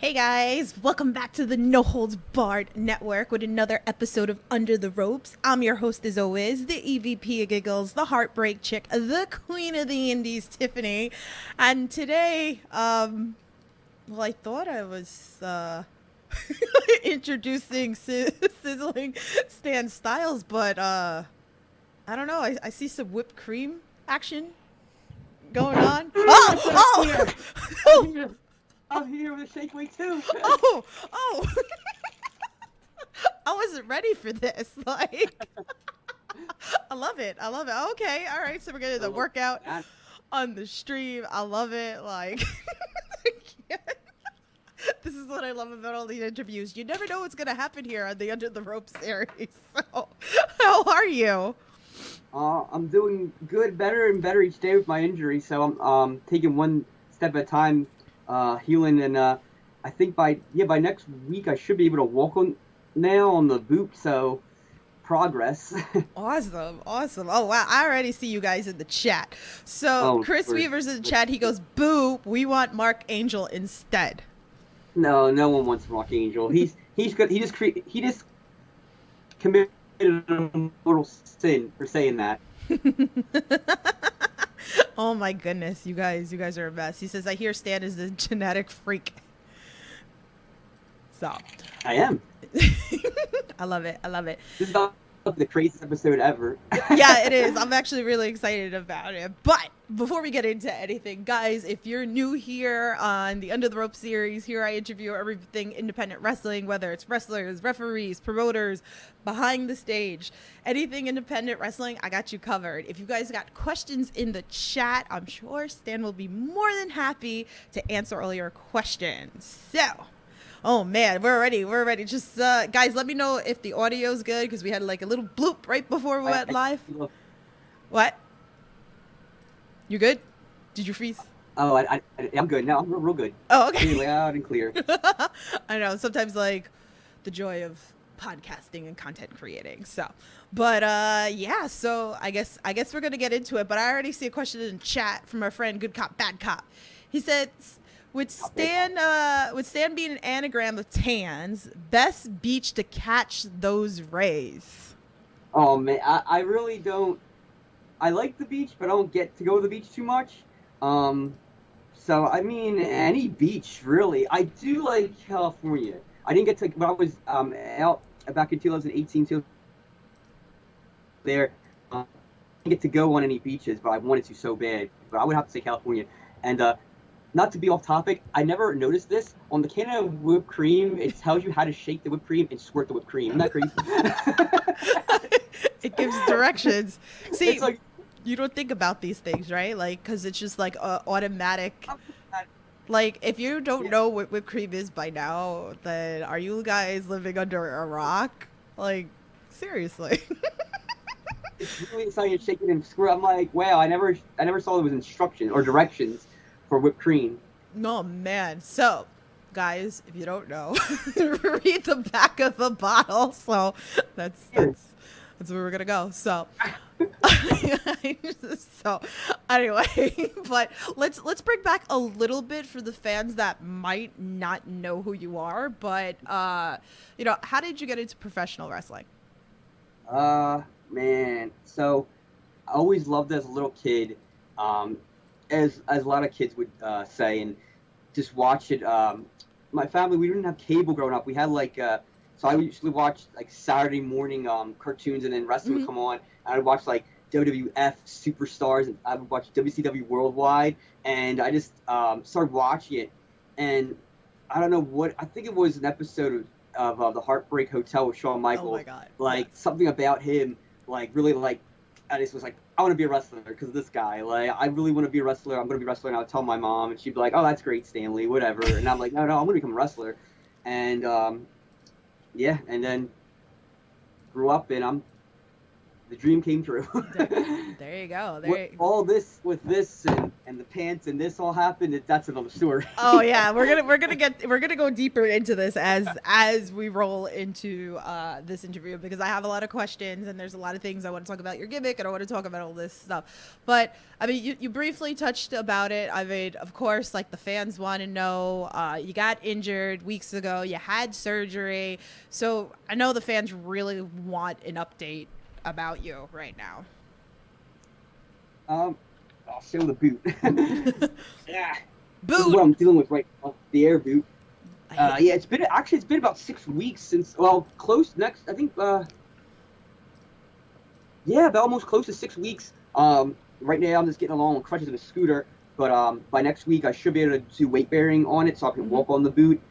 Hey guys, welcome back to the No Holds Barred Network with another episode of Under the Ropes. I'm your host as always, the EVP of Giggles, the Heartbreak Chick, the Queen of the Indies, Tiffany. And today, I thought I was introducing sizzling Stan Stylez, but I don't know. I see some whipped cream action going on. Oh! I'm here with a Shakeway too. Oh! I wasn't ready for this. Like, I love it. Okay, all right. So we're gonna do the workout on the stream. I love it. Like, this is what I love about all these interviews. You never know what's gonna happen here on the Under the Rope series. So, how are you? I'm doing good, better and better each day with my injury. So I'm taking one step at a time. Healing, and I think by next week I should be able to walk on the boot. So progress. Awesome. Oh wow, I already see you guys in the chat. So Chris Weaver's in the chat. He goes, "Boo, we want Mark Angel instead." No one wants Mark Angel. He's good. He just committed a little sin for saying that. Oh my goodness, you guys are a mess. He says, I hear Stan is a genetic freak. So I am. I love it. This is the craziest episode ever. Yeah, it is. I'm actually really excited about it. But before we get into anything, guys, if you're new here on the Under the Rope series, here I interview everything independent wrestling, whether it's wrestlers, referees, promoters, behind the stage, anything independent wrestling, I got you covered. If you guys got questions in the chat, I'm sure Stan will be more than happy to answer all your questions. So, oh man, we're ready. Just guys, let me know if the audio's good, because we had like a little bloop right before we went live. What? You good? Did you freeze? Oh, I'm good now. I'm real good. Oh, okay. Loud and clear. I know, sometimes like the joy of podcasting and content creating. So, but yeah, so I guess we're gonna get into it. But I already see a question in chat from our friend Good Cop Bad Cop. He said, Would Stan being an anagram of tans, best beach to catch those rays? Oh man, I really don't. I like the beach, but I don't get to go to the beach too much. So I mean, any beach really. I do like California. I didn't get to when I was out back in 2018. There, I didn't get to go on any beaches, but I wanted to so bad. But I would have to say California. And not to be off topic, I never noticed this. On the can of whipped cream, it tells you how to shake the whipped cream and squirt the whipped cream. Isn't that crazy? It gives directions. See, it's like, you don't think about these things, right? Like, because it's just like automatic. Like, if you don't know what whipped cream is by now, then are you guys living under a rock? Like, seriously. It's really exciting to shake it and squirt. I'm like, wow, I never saw there was instructions or directions for whipped cream. No, man. So, guys, if you don't know, read the back of the bottle. So that's where we're gonna go. So, so anyway, but let's bring back a little bit for the fans that might not know who you are. But how did you get into professional wrestling? Man, so I always loved it as a little kid. As a lot of kids would say, and just watch it. My family, we didn't have cable growing up. We had so I usually watch like Saturday morning cartoons, and then wrestling would come on. And I'd watch like WWF Superstars, and I would watch WCW Worldwide, and I just started watching it. And I don't know what, I think it was an episode of the Heartbreak Hotel with Shawn Michaels. Oh my God! Like something about him, like really like. I just was like, I want to be a wrestler because of this guy. Like, I really want to be a wrestler. I'm going to be a wrestler. And I would tell my mom, and she'd be like, oh, that's great, Stanley, whatever. And I'm like, no, I'm going to become a wrestler. And, yeah, and then grew up, and I'm the dream came true. There you go. All this with this and the pants and this all happened. That's another story. Oh yeah, we're gonna go deeper into this as we roll into this interview, because I have a lot of questions and there's a lot of things I want to talk about your gimmick and I want to talk about all this stuff. But I mean, you briefly touched about it. I mean, of course, like the fans want to know. You got injured weeks ago. You had surgery, so I know the fans really want an update about you right now. I'll show the boot. Yeah. Boot. This is what I'm dealing with right now. The air boot. Yeah, it's been about 6 weeks since. Well, close next. I think. Yeah, about almost close to 6 weeks. Right now I'm just getting along with crutches and a scooter. But by next week I should be able to do weight bearing on it, so I can walk on the boot.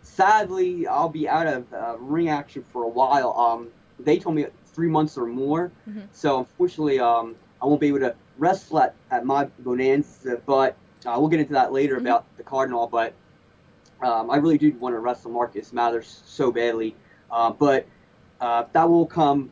Sadly, I'll be out of ring action for a while. They told me 3 months or more. So unfortunately, I won't be able to wrestle at my Bonanza. But we'll get into that later about the card and all. But I really do want to wrestle Marcus Mathers so badly. But that will come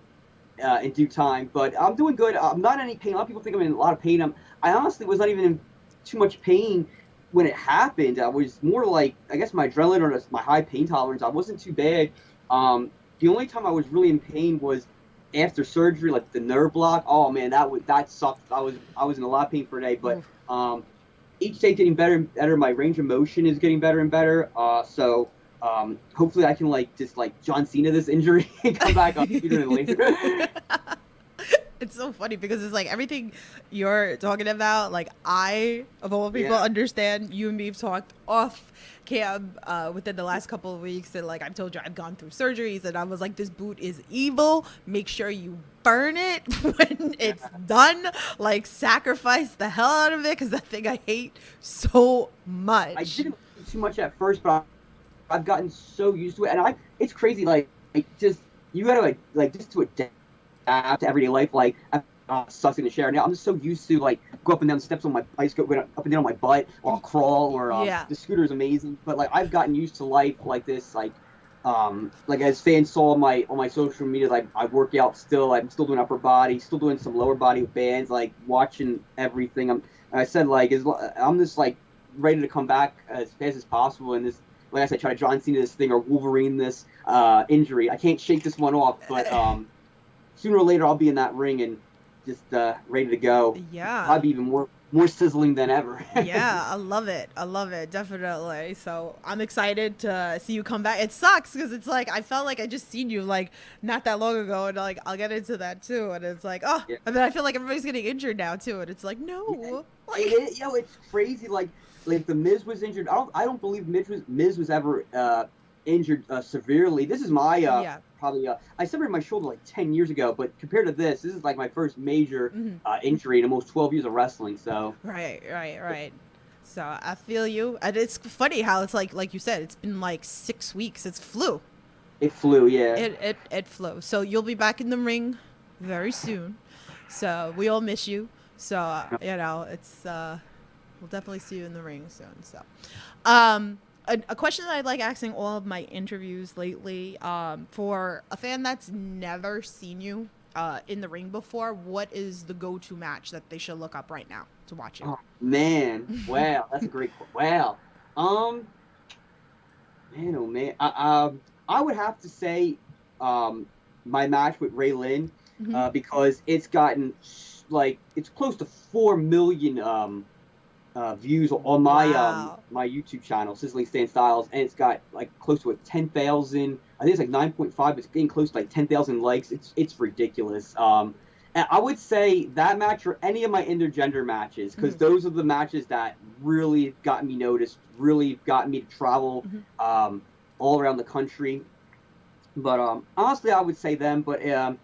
in due time. But I'm doing good. I'm not in any pain. A lot of people think I'm in a lot of pain. I honestly was not even in too much pain when it happened. I was more like, I guess, my adrenaline or my high pain tolerance. I wasn't too bad. The only time I was really in pain was after surgery, like the nerve block. Oh man, that sucked. I was in a lot of pain for a day. But each day getting better and better. My range of motion is getting better and better. So hopefully I can just John Cena this injury and come back up sooner than later. It's so funny because it's like everything you're talking about, like I, of all people, understand. You and me have talked off cam within the last couple of weeks, and like I've told you I've gone through surgeries, and I was like, this boot is evil. Make sure you burn it when it's done. Like sacrifice the hell out of it, because that thing I hate so much. I didn't like too much at first, but I've gotten so used to it, and it's crazy. Like just you gotta just to adapt to everyday life. Like sucks in the shower now. I'm just so used to go up and down steps on my bicycle, go up and down on my butt, or I'll crawl, or the scooter is amazing. But I've gotten used to life like this. As fans saw on my social media, I work out still. I'm still doing upper body, still doing some lower body with bands, watching everything. I'm just ready to come back as fast as possible. And this, like I said, try to John Cena this thing or Wolverine this injury. I can't shake this one off, but sooner or later I'll be in that ring and just ready to go. Yeah. Probably even more sizzling than ever. Yeah, I love it, definitely. So I'm excited to see you come back. It sucks because it's I felt like I just seen you not that long ago, and I'll get into that too. And it's and then I feel like everybody's getting injured now too, and it's no. It's crazy. Like the Miz was injured. I don't believe Miz was ever injured severely. This is my probably I separated my shoulder 10 years ago, but compared to this is my first major injury in almost 12 years of wrestling. So right. So I feel you, and it's funny how it's like you said, it's been 6 weeks. It's flew. It flew, yeah. It flew. So you'll be back in the ring very soon. So we all miss you. So it's we'll definitely see you in the ring soon. So a question that I like asking all of my interviews lately, for a fan that's never seen you in the ring before, what is the go-to match that they should look up right now to watch you? Oh man, wow, that's a great wow. Man, oh man, I would have to say my match with Ray Lynn, because it's gotten it's close to 4 million views on my my YouTube channel, Stan Stylez, and it's got close to 10,000. I think it's 9.5. It's getting close to 10,000 likes. It's ridiculous. And I would say that match or any of my intergender matches, because those are the matches that really got me noticed, really got me to travel all around the country. But honestly, I would say them. But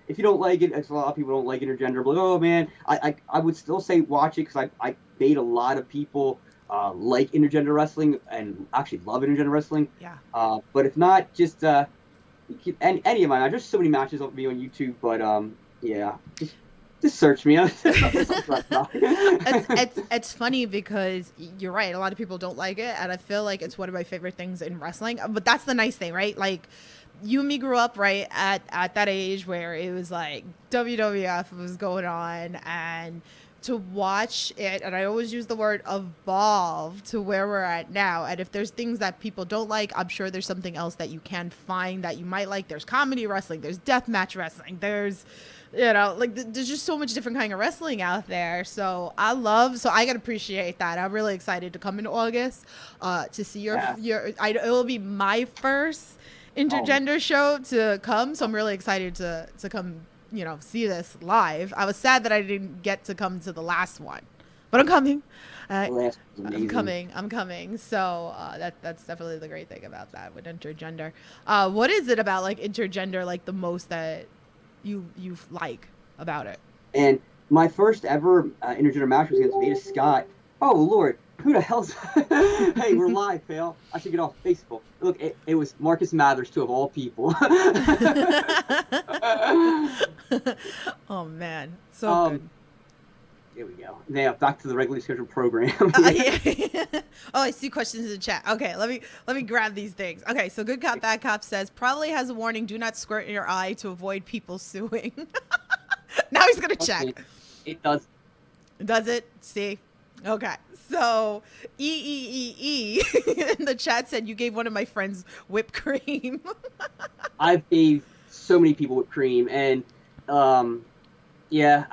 if you don't like it, a lot of people don't like intergender. But oh man, I would still say watch it, because I made a lot of people like intergender wrestling and actually love intergender wrestling. Yeah. But if not, just any of my matches. There's so many matches of me on YouTube. But yeah, just Just search me. It's funny because you're right. A lot of people don't like it, and I feel like it's one of my favorite things in wrestling. But that's the nice thing, right? Like, you and me grew up right at that age where it was like WWF was going on, and to watch it, and I always use the word evolve to where we're at now. And if there's things that people don't like, I'm sure there's something else that you can find that you might like. There's comedy wrestling, there's deathmatch wrestling, there's, like there's just so much different kind of wrestling out there. So I can appreciate that. I'm really excited to come in August to see it'll be my first intergender show to come. So I'm really excited to come, see this live. I was sad that I didn't get to come to the last one, but I'm coming. I'm coming. So that's definitely the great thing about that with intergender. What is it about like intergender, like the most that you like about it? And my first ever intergender match was against Veda Scott. Oh Lord, who the hell's? Hey, we're live, pal. I should get off Facebook. Look, it was Marcus Mathers, too, of all people. Oh man, so good. Here we go. Now back to the regularly scheduled program. Yeah. Oh, I see questions in the chat. Okay, let me grab these things. Okay, so Good Cop Bad Cop says probably has a warning: do not squirt in your eye to avoid people suing. Now he's gonna check. It does. Does it? See. Okay, so E in the chat said you gave one of my friends whipped cream. I've gave so many people whipped cream, and yeah,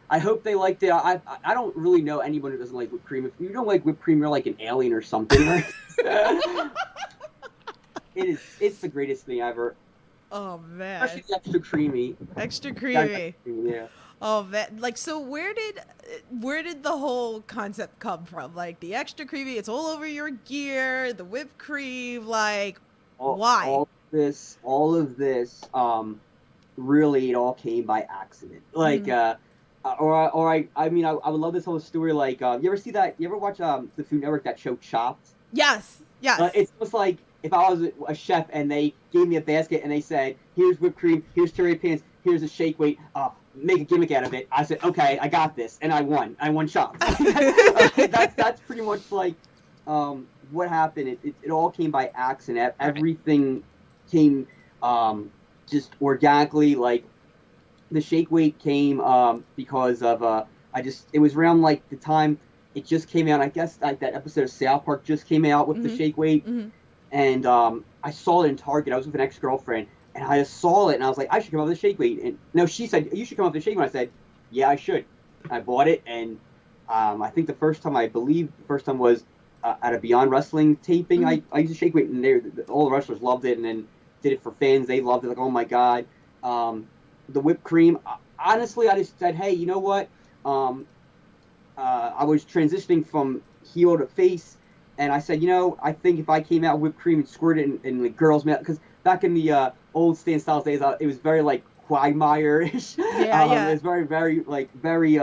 I hope they liked it. I don't really know anyone who doesn't like whipped cream. If you don't like whipped cream, you're like an alien or something, right? It's the greatest thing ever. Oh man, especially extra creamy. Extra creamy. Yeah. Oh man, like, so where did the whole concept come from? Like the extra creamy, it's all over your gear, the whipped cream, like why? All of this, really it all came by accident. Like, I mean, I would love this whole story. Like, you ever see that? You ever watch the Food Network, that show Chopped? Yes. It's almost like if I was a chef and they gave me a basket and they said, "Here's whipped cream, here's terry pants, here's a shake weight. Make a gimmick out of it." I said, "Okay, I got this," and I won. I won Chopped. That's pretty much like what happened. It all came by accident. Everything came just organically. Like the shake weight came because of it was around like the time it just came out. I guess like that episode of South Park just came out with the shake weight, and I saw it in Target. I was with an ex-girlfriend, and I just saw it, and I was like, I should come up with a shake weight. And no, she said, you should come up with a shake weight. I said, yeah, I should. I bought it, and I think the first time was at a Beyond Wrestling taping. I used a shake weight, and all the wrestlers loved it, and then did it for fans. They loved it, like, oh my God. The whipped cream, honestly, I just said, hey, you know what? I was transitioning from heel to face, and I said, I think if I came out with whipped cream and squirted in like girls' mouth, because back in the old Stan Stylez days, it was very like Quagmire-ish. Yeah. It was very, very like very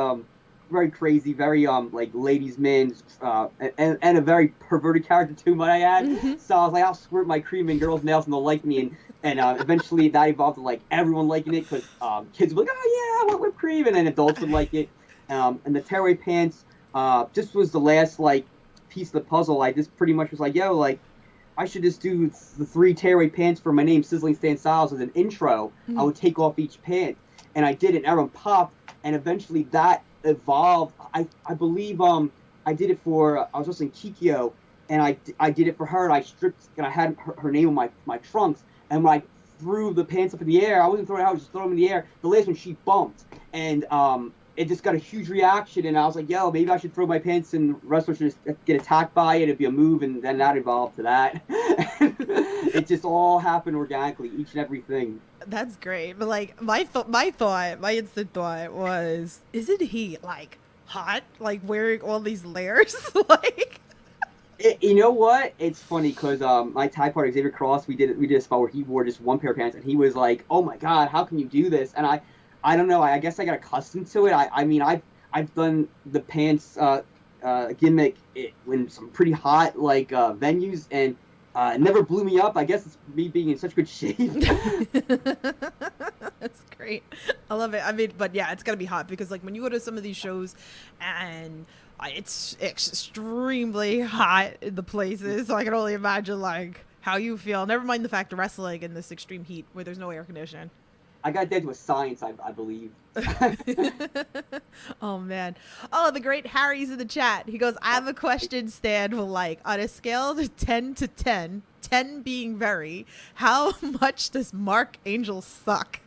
crazy, very like ladies' man, and a very perverted character too, might I add. So I was like, I'll squirt my cream in girls' mouths and they'll like me, and eventually that evolved to like everyone liking it, because kids would be like, oh yeah, I want whipped cream, and then adults would like it. And the tearaway pants just was the last like piece of the puzzle. I just pretty much was like, yo, like, I should just do the 3 tearaway pants for my name, Sizzling Stan Stylez, as an intro. I would take off each pant, and I did it, and everyone popped, and eventually that evolved. I believe I did it for I was wrestling Kikyo, and I did it for her, and I stripped, and I had her name on my trunks, and when I threw the pants up in the air, I wasn't throwing it out, I was just throwing them in the air. The last one, she bumped, and it just got a huge reaction, and I was like, yo, maybe I should throw my pants and wrestlers should just get attacked by it. It'd be a move, and then that evolved to that. It just all happened organically, each and everything. That's great. But like my instant thought was, isn't he like hot, like wearing all these layers? Like, you know what? It's funny because my tag partner Xavier Cross, we did a spot where he wore just one pair of pants, and he was like, oh my God, how can you do this? And I don't know. I guess I got accustomed to it. I mean, I've done the pants gimmick in some pretty hot like venues, and It never blew me up. I guess it's me being in such good shape. That's great. I love it. I mean, but yeah, it's gotta be hot because like when you go to some of these shows and it's extremely hot in the places, so I can only imagine like how you feel. Never mind the fact of wrestling in this extreme heat where there's no air conditioning. I got dead with science, I believe. Oh man. Oh, the great Harry's in the chat. He goes, I have a question, Stan, for like on a scale of 10 to 10, 10 being very, how much does Mark Angel suck?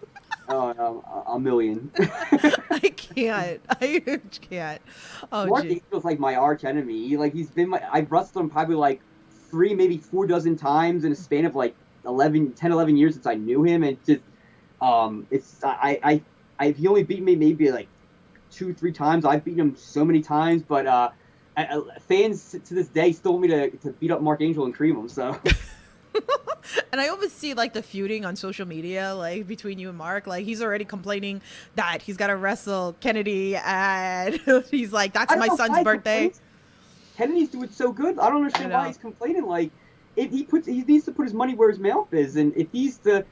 A million. I can't. I can't. Oh, Mark geez. Angel's like my arch enemy. Like I've wrestled him probably like 3, maybe 4 dozen times in a span of like 11 years since I knew him, and just he only beat me maybe like 2, 3 times. I've beaten him so many times, but fans to this day still want me to beat up Mark Angel and cream him. So. And I always see like the feuding on social media, like between you and Mark. Like he's already complaining that he's got to wrestle Kennedy, and he's like, "That's my son's birthday." Kennedy's doing so good. I don't understand why he's complaining. Like, if he needs to put his money where his mouth is, and if he's the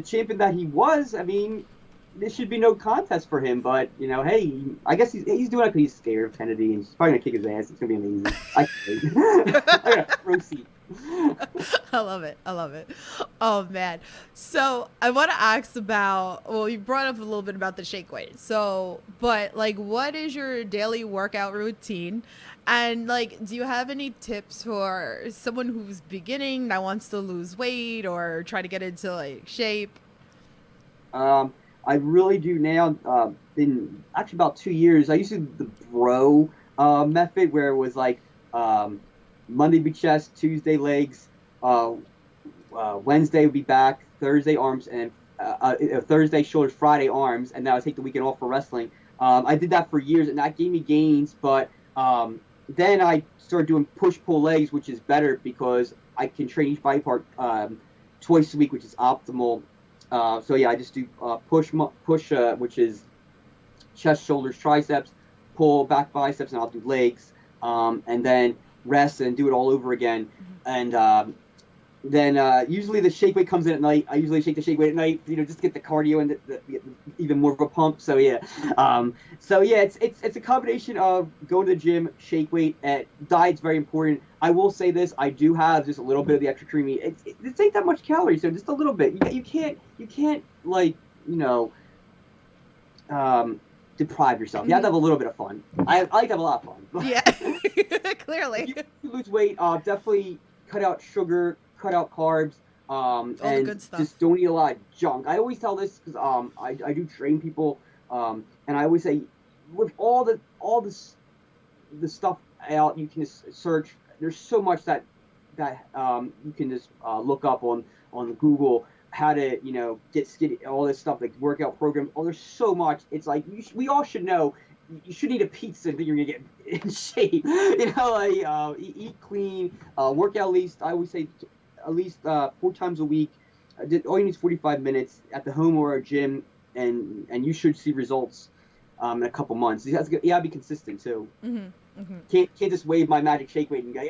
champion that he was, I mean, there should be no contest for him. But you know, hey, I guess he's doing it because he's scared of Kennedy, and he's probably gonna kick his ass. It's gonna be amazing. I got a front seat. I love it. I love it. Oh man. So I want to ask about, well, you brought up a little bit about the shake weight. So, but like, what is your daily workout routine? And like, do you have any tips for someone who's beginning that wants to lose weight or try to get into like shape? I really do now. Been actually about 2 years. I used to do the bro method where it was like Monday be chest, Tuesday legs, Wednesday would be back, Thursday arms, and Thursday shoulders, Friday arms, and then I would take the weekend off for wrestling. I did that for years, and that gave me gains, but then I started doing push-pull legs, which is better because I can train each body part twice a week, which is optimal. So yeah, I just do push, which is chest, shoulders, triceps, pull, back biceps, and I'll do legs, and then rest and do it all over again. And then usually the shake weight comes in at night. I usually shake the shake weight at night, just to get the cardio and even more of a pump. So yeah, it's a combination of going to the gym, shake weight, and diet's very important. I will say this: I do have just a little bit of the extra creamy. It ain't that much calories, so just a little bit. You can't like deprive yourself. You have to have a little bit of fun. I like to have a lot of fun. Yeah, clearly. If you lose weight, definitely cut out sugar, cut out carbs, and good stuff. just don't eat a lot of junk. I always tell this because I do train people, and I always say with all the stuff out, you can just search. There's so much that you can just look up on Google. How to get skinny, all this stuff like workout programs. Oh, there's so much. It's like we all should know. You should eat a pizza if you're gonna get in shape. Eat clean, work out at least. I always say at least 4 times a week. All you need is 45 minutes at the home or a gym, and you should see results in a couple months. You gotta be consistent too. Mm-hmm. Mm-hmm. Can't just wave my magic shake weight and go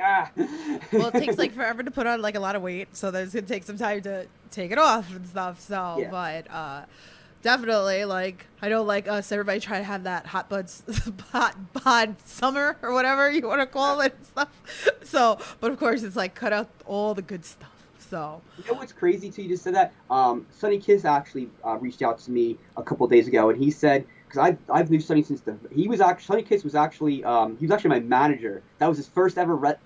Well, it takes like forever to put on like a lot of weight, so there's gonna take some time to take it off and stuff. So, yeah. But definitely, like I know, like us, everybody try to have that hot bod summer or whatever you want to call it and stuff. So, but of course, it's like cut out all the good stuff. So you know what's crazy too? You just said that. Sonny Kiss actually reached out to me a couple of days ago, and he said. Because I've knew Sonny since Sonny Kiss was actually my manager. That was his first ever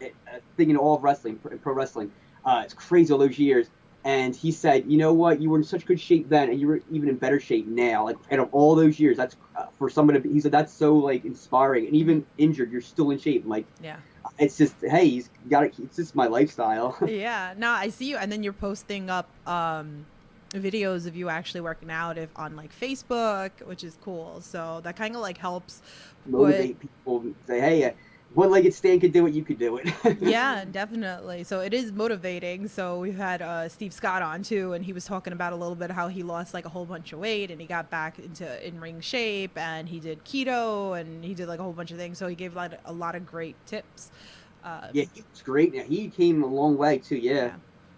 thing in all of wrestling, pro wrestling. It's crazy all those years. And he said, you know what, you were in such good shape then, and you were even in better shape now. Like out of all those years, that's for someone to be. He said that's so like inspiring. And even injured, you're still in shape. I'm like, yeah. It's just hey, it's just my lifestyle. Yeah. No, I see you, and then you're posting up videos of you actually working out on like Facebook, which is cool. So that kind of like helps motivate people. Say, hey, one-legged Stan could do it, you could do it. Yeah, definitely. So it is motivating. So we've had Steve Scott on too, and he was talking about a little bit how he lost like a whole bunch of weight and he got back into in-ring shape, and he did keto and he did like a whole bunch of things. So he gave like a lot of great tips. Yeah, he was great. He came a long way too. Yeah.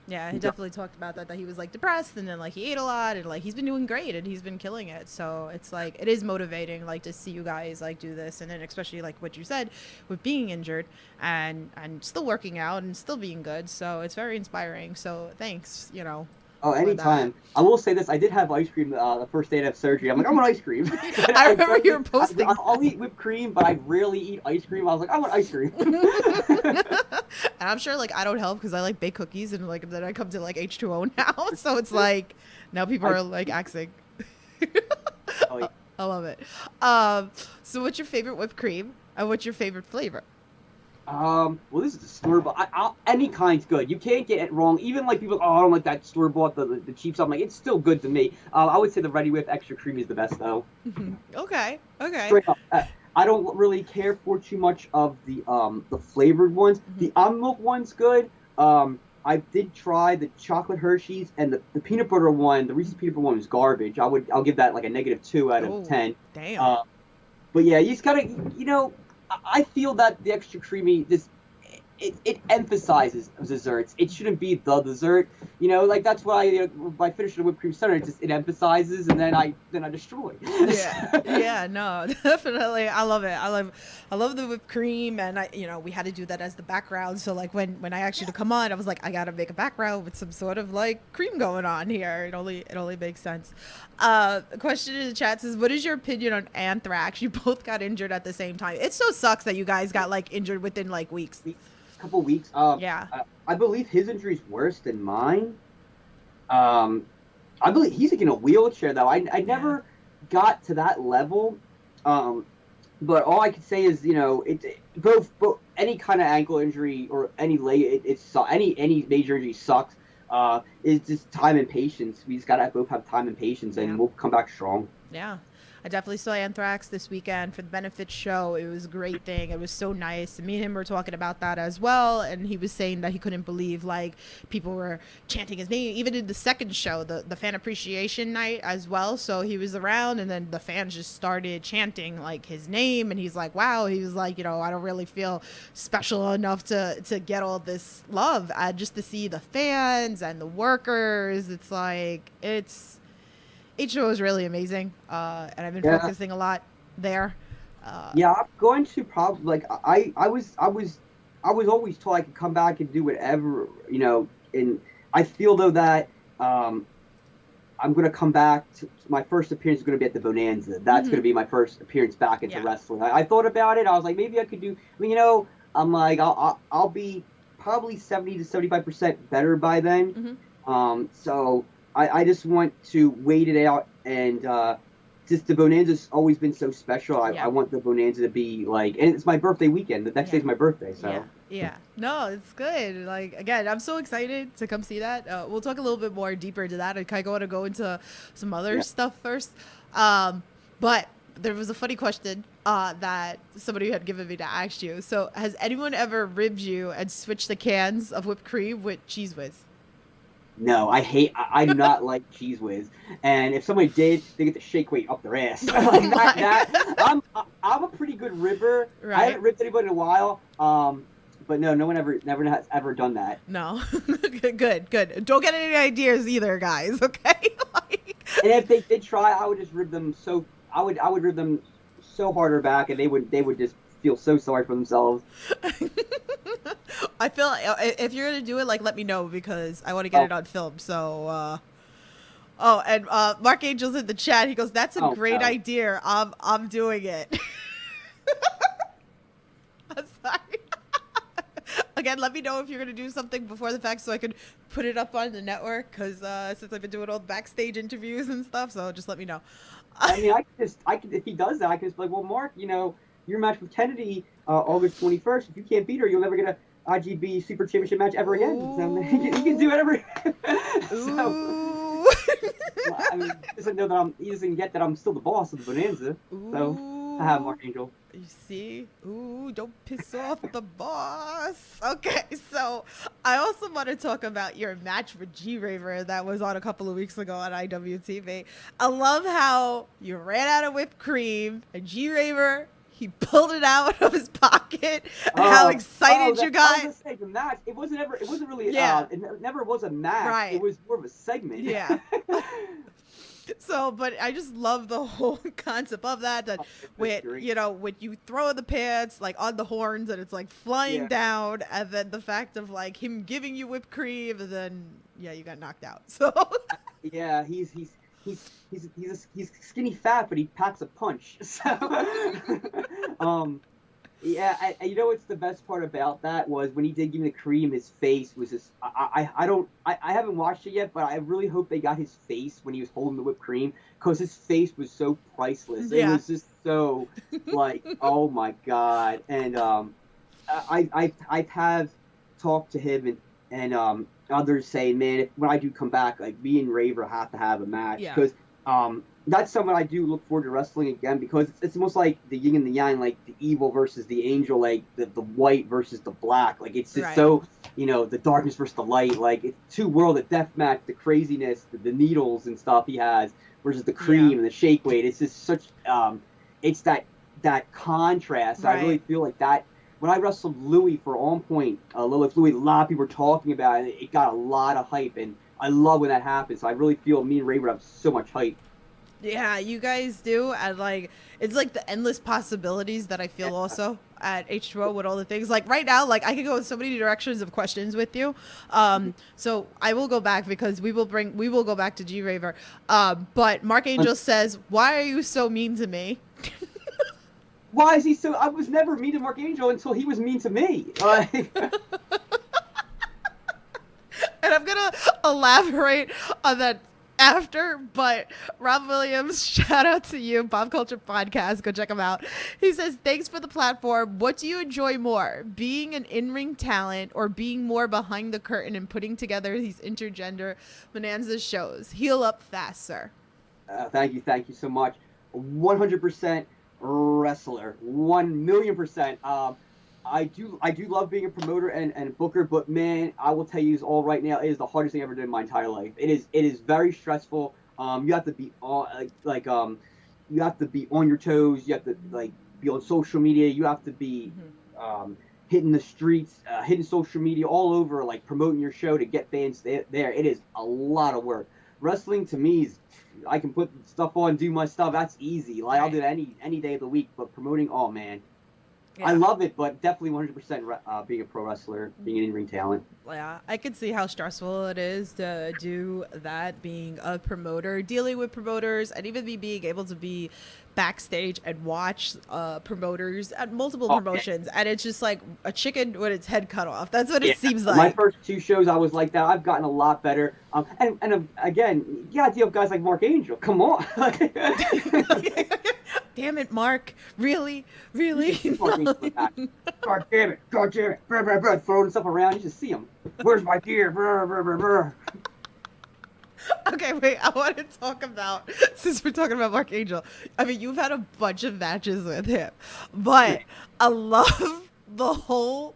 Yeah, he definitely talked about that he was like depressed, and then like he ate a lot, and like he's been doing great, and he's been killing it. So it's like it is motivating like to see you guys like do this, and then especially like what you said with being injured and still working out and still being good. So it's very inspiring. So thanks, Oh, for that. anytime. I will say this: I did have ice cream the first day I have surgery. I'm like, I want ice cream. I remember you were posting. I'll eat whipped cream, but I rarely eat ice cream. I was like, I want ice cream. And I'm sure like I don't help because I like bake cookies, and like then I come to like H2O now, so it's like now people are like axing. Oh, yeah. I love it. So what's your favorite whipped cream, and what's your favorite flavor? Well, this is the store bought. Any kind's good. You can't get it wrong. Even like people, oh, I don't like that store bought, the cheap stuff. I'm like, it's still good to me. I would say the Ready Whip extra creamy is the best though. Okay. Straight up. I don't really care for too much of the flavored ones. The almond milk one's good. I did try the chocolate Hershey's and the peanut butter one. The Reese's peanut butter one was garbage. I'll give that like a -2 out of 10. Damn. But yeah, you just gotta, I feel that the extra creamy it emphasizes desserts. It shouldn't be the dessert. Like that's why by finishing a whipped cream center, it emphasizes, and then I destroy. Yeah, no, definitely. I love it. I love the whipped cream, and we had to do that as the background. So like when I asked you to come on, I was like, I gotta make a background with some sort of like cream going on here. It only makes sense. A question in the chat says, what is your opinion on anthrax? You both got injured at the same time. It so sucks that you guys got like injured within like weeks. Couple weeks. Yeah. I believe his injury's worse than mine. I believe he's like in a wheelchair though. I never got to that level. But all I can say is, both any kind of ankle injury or any leg, any major injury sucks. It's just time and patience. We just gotta both have time and patience, and we'll come back strong. Yeah. I definitely saw Anthrax this weekend for the benefit show. It was a great thing. It was so nice. Me and him were talking about that as well, and he was saying that he couldn't believe like people were chanting his name. Even in the second show, the fan appreciation night as well. So he was around, and then the fans just started chanting like his name, and he's like, wow. He was like, I don't really feel special enough to get all this love. Just to see the fans and the workers, it's like H2O is really amazing, and I've been focusing a lot there. Yeah, I'm going to probably like I was always told I could come back and do whatever, and I feel though that I'm going to come back. My first appearance is going to be at the Bonanza. That's going to be my first appearance back into wrestling. I thought about it. I was like, maybe I could do. I'm like, I'll be probably 70 to 75% better by then. So I just want to wait it out, and just the Bonanza's always been so special. I want the Bonanza to be like, and it's my birthday weekend. The next day's my birthday, so. Yeah. No, it's good. Like, again, I'm so excited to come see that. We'll talk a little bit more deeper into that. I kind of want to go into some other stuff first. But there was a funny question that somebody had given me to ask you. So has anyone ever ribbed you and switched the cans of whipped cream with Cheese Whiz? No, I do not like Cheese Whiz, and if somebody did, they get the shake weight up their ass. I'm a pretty good ribber. Right. I haven't ribbed anybody in a while, but no one never has ever done that. No, good. Don't get any ideas either, guys. Okay. And if they did try, I would just rib them so I would rib them so harder back, and they would just feel so sorry for themselves. I feel if you're gonna do it, like, let me know, because I want to get it on film. So, and Mark Angel's in the chat. He goes, "That's a great idea. I'm doing it." I'm sorry. Again, let me know if you're gonna do something before the fact, so I can put it up on the network. Because since I've been doing all the backstage interviews and stuff, so just let me know. I mean, I could if he does that, I can just be like, well, Mark, your match with Kennedy, August 21st. If you can't beat her, you'll never get a IGB Super Championship match ever again. So he can do whatever. So, I mean, he doesn't get that I'm still the boss of the Bonanza. So I have Mark Angel. You see? Ooh, don't piss off the boss. Okay, so I also want to talk about your match with G-Raver that was on a couple of weeks ago on IWTV. I love how you ran out of whipped cream, and G-Raver, he pulled it out of his pocket, and how excited you got. I was gonna say the match. It wasn't really. Yeah. It never was a match. Right. It was more of a segment. Yeah. So, but I just love the whole concept of that. That with when you throw the pants like on the horns and it's like flying down, and then the fact of like him giving you whipped cream, and then you got knocked out. So. Yeah, he's skinny fat, but he packs a punch. So, yeah, you know what's the best part about that was when he did give me the cream, his face was just I haven't watched it yet, but I really hope they got his face when he was holding the whipped cream, because his face was so priceless. It was just so like, oh my god. And I have talked to him and others say, man, when I do come back, like me and Raver have to have a match, because that's something I do look forward to wrestling again, because it's almost like the yin and the yang, like the evil versus the angel, like the white versus the black. Like it's just so, the darkness versus the light. Like it's two worlds, the death match, the craziness, the needles and stuff he has versus the cream and the shake weight. It's just such, it's that contrast. I really feel like that. When I wrestled Louis for On Point, Lilith Louis, a lot of people were talking about it. It got a lot of hype, and I love when that happens. So I really feel me and Ray would have so much hype. Yeah, you guys do, and like it's like the endless possibilities that I feel also at H2O with all the things. Like right now, like I could go in so many directions of questions with you. So I will go back, because we will go back to G Raver. But Mark Angel says, "Why are you so mean to me?" Why is he so? I was never mean to Mark Angel until he was mean to me. And I'm gonna elaborate on that after, but Rob Williams, shout out to you, Pop Culture Podcast, go check him out. He says, thanks for the platform. What do you enjoy more, being an in-ring talent or being more behind the curtain and putting together these intergender bonanza shows? Heal up fast, sir. Thank you so much. 100% wrestler, 1,000,000%. I do love being a promoter and a booker, but man, I will tell you all right now, it is the hardest thing I ever did in my entire life. It is very stressful. You have to be on you have to be on your toes. You have to be on social media. You have to be hitting the streets, hitting social media all over, like promoting your show to get fans there. It is a lot of work. Wrestling to me is, I can put stuff on, do my stuff. That's easy. Like I'll do that any day of the week. But promoting, oh man. Yeah. I love it, but definitely 100% being a pro wrestler, being an in-ring talent. Yeah, I could see how stressful it is to do that, being a promoter, dealing with promoters, and even me being able to be backstage and watch promoters at multiple promotions. And it's just like a chicken with its head cut off. That's what it seems like. My first 2 shows, I was like that. I've gotten a lot better. And again, you gotta deal with guys like Mark Angel. Come on. Damn it, Mark. Really? God damn it. Brr, brr, brr. Throwing stuff around. You just see him. Where's my gear? Brr, brr, brr, brr. Okay, wait. I want to talk about, since we're talking about Mark Angel, I mean, you've had a bunch of matches with him, but I love the whole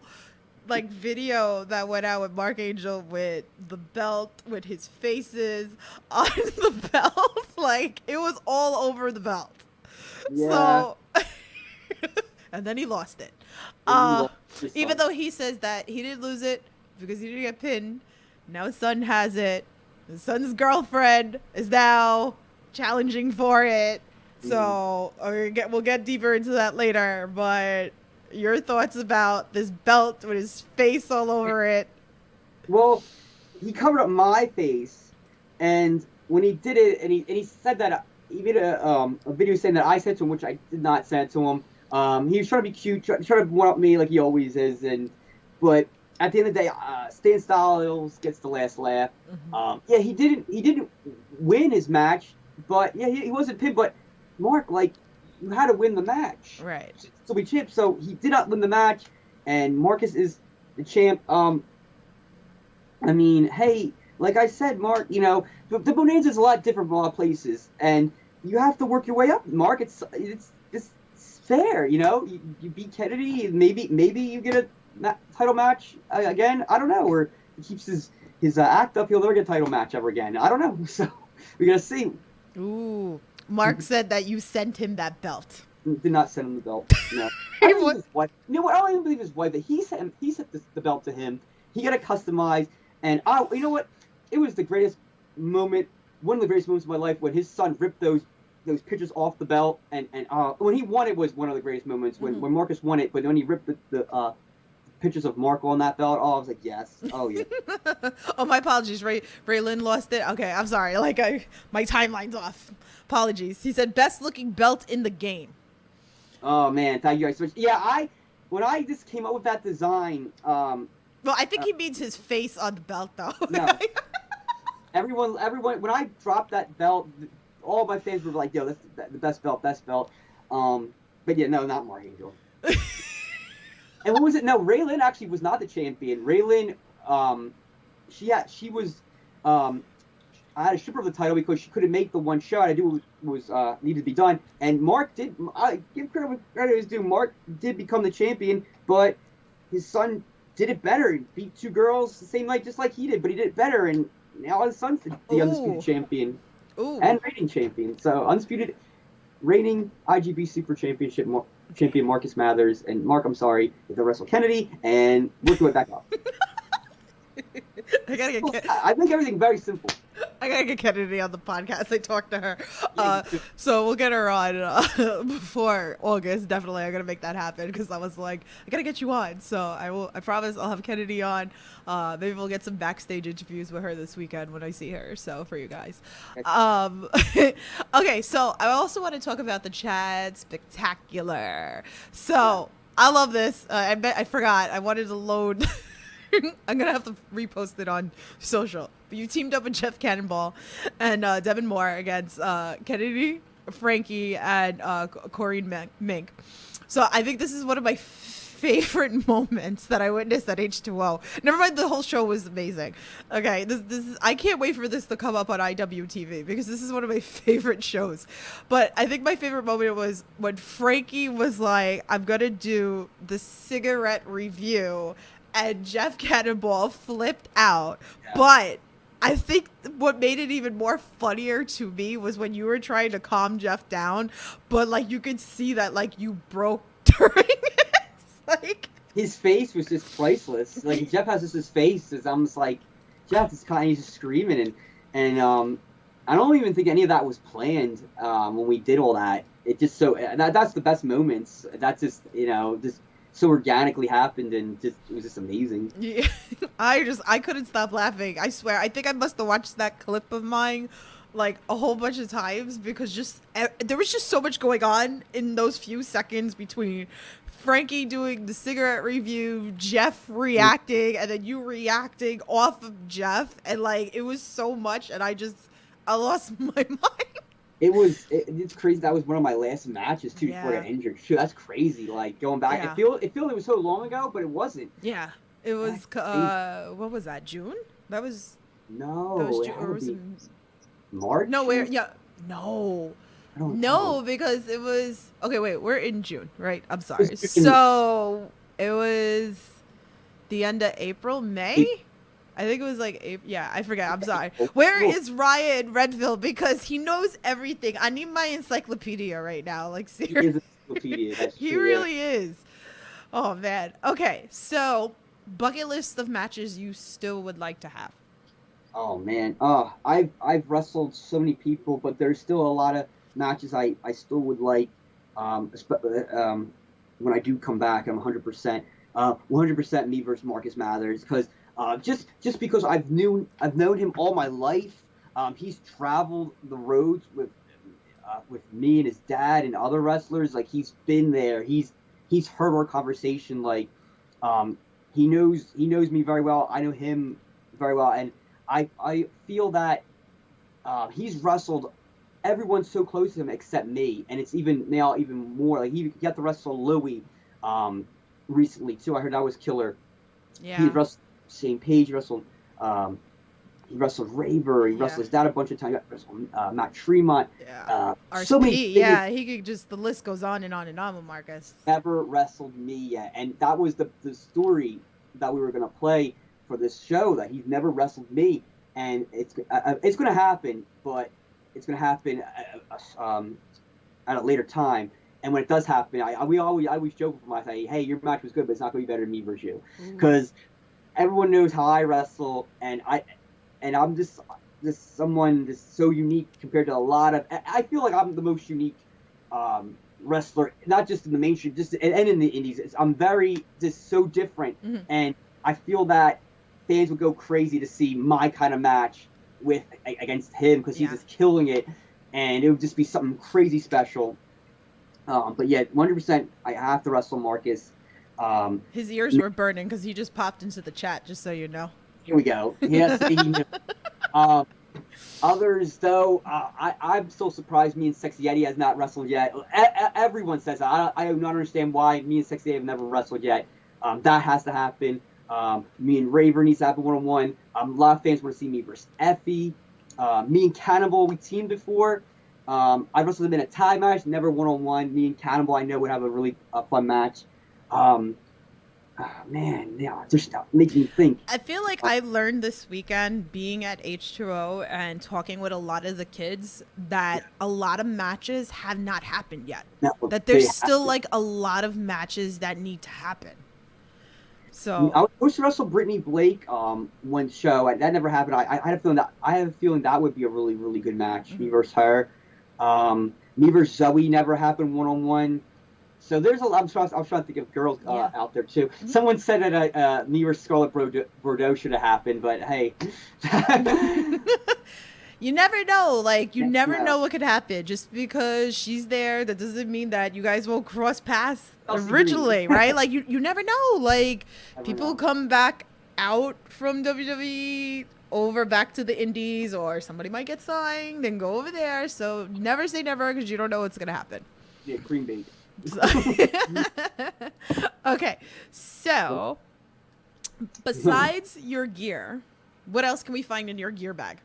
video that went out with Mark Angel with the belt, with his faces on the belt. Like, it was all over the belt. Yeah. So, and then he lost it. Even though he says that he didn't lose it because he didn't get pinned. Now his son has it. His son's girlfriend is now challenging for it. So we'll get deeper into that later. But your thoughts about this belt with his face all over it? Well, he covered up my face, and when he did it, and he said that. He made a video saying that I said to him, which I did not say to him. He was trying to be cute, trying to one-up me like he always is. But at the end of the day, Stan Stylez gets the last laugh. Yeah, he didn't win his match, but yeah, he wasn't pinned. But Mark, you had to win the match, right? So we champ. So he did not win the match, and Marcus is the champ. I mean, hey. Like I said, Mark, the Bonanza is a lot different from a lot of places, and you have to work your way up, Mark. It's fair, You beat Kennedy, and maybe you get a title match again. I don't know, or he keeps his act up. He'll never get a title match ever again. I don't know. So we're gonna see. Ooh, Mark said that you sent him that belt. did not send him the belt. No. I don't think his wife, you know what? I don't even believe his wife that he sent the belt to him. He got it customized, and you know what? It was the greatest moment, one of the greatest moments of my life when his son ripped those pictures off the belt, and when he won it was one of the greatest moments when Marcus won it, but when he ripped the pictures of Marco on that belt, I was like, yes, oh yeah. Oh, my apologies. Raylan lost it. Okay, I'm sorry. Like my timeline's off. Apologies. He said best looking belt in the game. Oh man, thank you guys so much. Yeah, when I just came up with that design. Well, I think he means his face on the belt though. No. Everyone, when I dropped that belt, all my fans were like, yo, that's the best belt. But yeah, no, not Mark Angel. And what was it? No, Raylan actually was not the champion. Raylan, she was, I had to strip her of the title because she couldn't make the one show. I do was needed to be done. And Mark did. I give credit where credit is due. Mark did become the champion, but his son did it better. He beat two girls the same night, just like he did, but he did it better. And now his son's the undisputed champion and reigning champion. So undisputed reigning IGB Super Championship champion Marcus Mathers. And Mark, I'm sorry, if they wrestle Kennedy, and we'll do it back up. I make everything very simple. I gotta get Kennedy on the podcast. I talked to her, so we'll get her on before August. Definitely, I'm gonna make that happen because I was like, I gotta get you on. So I will. I promise I'll have Kennedy on. Maybe we'll get some backstage interviews with her this weekend when I see her. So for you guys. Okay, so I also want to talk about the Chad Spectacular. So I love this. I forgot. I wanted to load. I'm gonna have to repost it on social. But you teamed up with Jeff Cannonball and Devin Moore against Kennedy, Frankie, and Corrine Mink. So I think this is one of my favorite moments that I witnessed at H2O. Never mind, the whole show was amazing. Okay, this is, I can't wait for this to come up on IWTV because this is one of my favorite shows. But I think my favorite moment was when Frankie was like, I'm gonna do the cigarette review, and Jeff Cannonball flipped out. Yeah. But I think what made it even more funnier to me was when you were trying to calm Jeff down, but like you could see that like you broke during it. Like his face was just priceless. Like Jeff has this face as I'm just like, Jeff is kind of, he's just screaming and I don't even think any of that was planned when we did all that. It just that's the best moments. That's just just so organically happened and just it was just amazing. Yeah, I couldn't stop laughing. I swear. I think I must have watched that clip of mine like a whole bunch of times because there was just so much going on in those few seconds between Frankie doing the cigarette review, Jeff reacting, and then you reacting off of Jeff, and like it was so much, and I lost my mind. It's crazy. That was one of my last matches too before I got injured. Shoot, that's crazy. Like going back, it feel it was so long ago, but it wasn't. Yeah, it was. What was that? June? That was. No. That was June. Or was it March? No, no. No, because it was okay. Wait, we're in June, right? I'm sorry. So it was the end of April, May. I think it was like April. Yeah, I forget. I'm sorry. Where is Ryan Redfield? Because he knows everything. I need my encyclopedia right now. Like seriously, he is an encyclopedia. That's he true, really is. Oh man. Okay, so bucket list of matches you still would like to have. Oh man. I've wrestled so many people, but there's still a lot of matches I still would like. When I do come back, I'm 100%. 100% me versus Marcus Mathers because. Just because I've known him all my life, he's traveled the roads with me and his dad and other wrestlers. Like he's been there. He's heard our conversation. Like he knows me very well. I know him very well, and I feel that he's wrestled everyone so close to him except me, and it's even more. Like he got to wrestle Louie recently too. I heard that was killer. Yeah. He wrestled St. Page, he wrestled Raver, he wrestled his dad a bunch of times, he wrestled Matt Tremont. Yeah. So many he could just, the list goes on and on and on with Marcus. Never wrestled me yet, and that was the story that we were going to play for this show, that he's never wrestled me, and it's going to happen, but it's going to happen at a later time. And when it does happen, I always joke with myself, I say, hey, your match was good, but it's not going to be better than me versus you, because everyone knows how I wrestle, and I'm just someone that's so unique compared to a lot of. I feel like I'm the most unique wrestler, not just in the mainstream, and in the indies. I'm very just so different, and I feel that fans would go crazy to see my kind of match against him, because he's just killing it, and it would just be something crazy special. But yeah, 100%, I have to wrestle Marcus. His ears were burning because he just popped into the chat, just so you know. Here we go. Yes, he knew. Others, though, I'm still surprised me and Sexy Eddie has not wrestled yet. Everyone says that. I do not understand why me and Sexy Eddie have never wrestled yet. That has to happen. Me and Raver needs to happen one-on-one. A lot of fans want to see me versus Effie. Me and Cannibal, we teamed before. I wrestled him in a tag match, never one-on-one. Me and Cannibal, I know, would have a really fun match. Man, yeah, just making me think. I feel like I learned this weekend being at H2O and talking with a lot of the kids that a lot of matches have not happened yet. That there's still like a lot of matches that need to happen. So I was supposed to wrestle Brittany Blake one show, and that never happened. I had a feeling that would be a really, really good match. Me versus her. Me versus Zoe never happened one-on-one. So there's a lot. I was trying to think of girls out there too. Someone said that me versus Scarlett Bordeaux should have happened, but hey. You never know. Like, you never know what could happen. Just because she's there, that doesn't mean that you guys won't cross paths originally, right? Like, you never know. Like, people come back out from WWE over back to the indies, or somebody might get signed and go over there. So never say never, because you don't know what's going to happen. Yeah, cream bait. Okay, so besides your gear, what else can we find in your gear bag?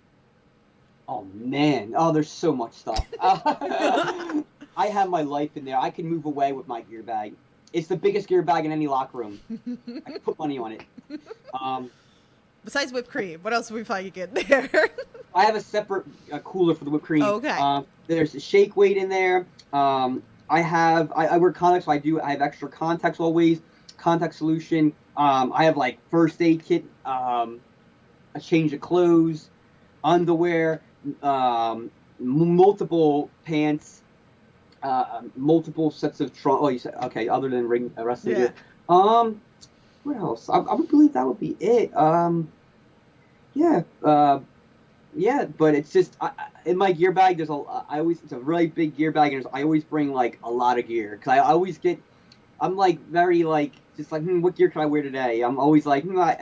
Oh man, there's so much stuff. I have my life in there. I can move away with my gear bag. It's the biggest gear bag in any locker room. I can put money on it. Besides whipped cream, what else do we find in there? I have a separate cooler for the whipped cream. Okay. There's a shake weight in there. I wear contacts, so I have extra contacts always, contact solution. I have like first aid kit, a change of clothes, underwear, multiple pants, multiple sets of trunk. Oh, you said, okay, other than ring wrestling gear. What else? I would believe that would be it. Yeah, but it's just in my gear bag. It's a really big gear bag, and I always bring like a lot of gear, because I always I'm like very like just like what gear can I wear today? I'm always like a lot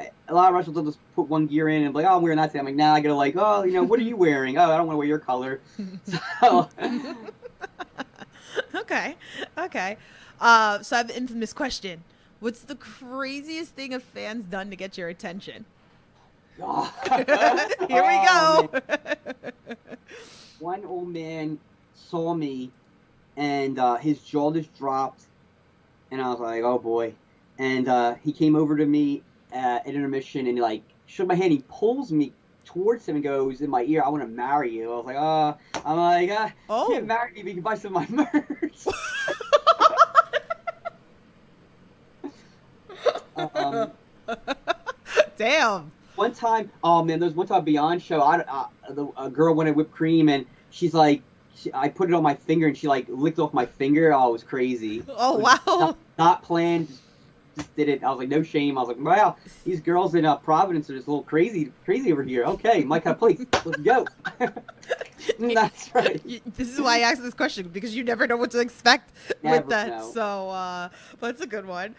of wrestlers will just put one gear in and be like, oh, I'm wearing that today. I'm like, nah, I gotta like, oh, what are you wearing? Oh, I don't want to wear your color. So. Okay. So I have an infamous question. What's the craziest thing a fan's done to get your attention? Here we go. One old man saw me, and his jaw just dropped, and I was like, oh boy. And he came over to me at intermission, and he like shook my hand. He pulls me towards him and goes in my ear, I want to marry you. I was like, you can't marry me, but you can buy some of my merch. Damn. One time, oh man, there was one time Beyond show. A girl wanted whipped cream, and she's like, I put it on my finger, and she like licked off my finger. Oh, it was crazy. Oh wow. Not planned. Just did it. I was like, no shame. I was like, wow, these girls in Providence are just a little crazy over here. Okay, my kind of place. Let's go. That's right. This is why I asked this question, because you never know what to expect with that. Know. So that's a good one.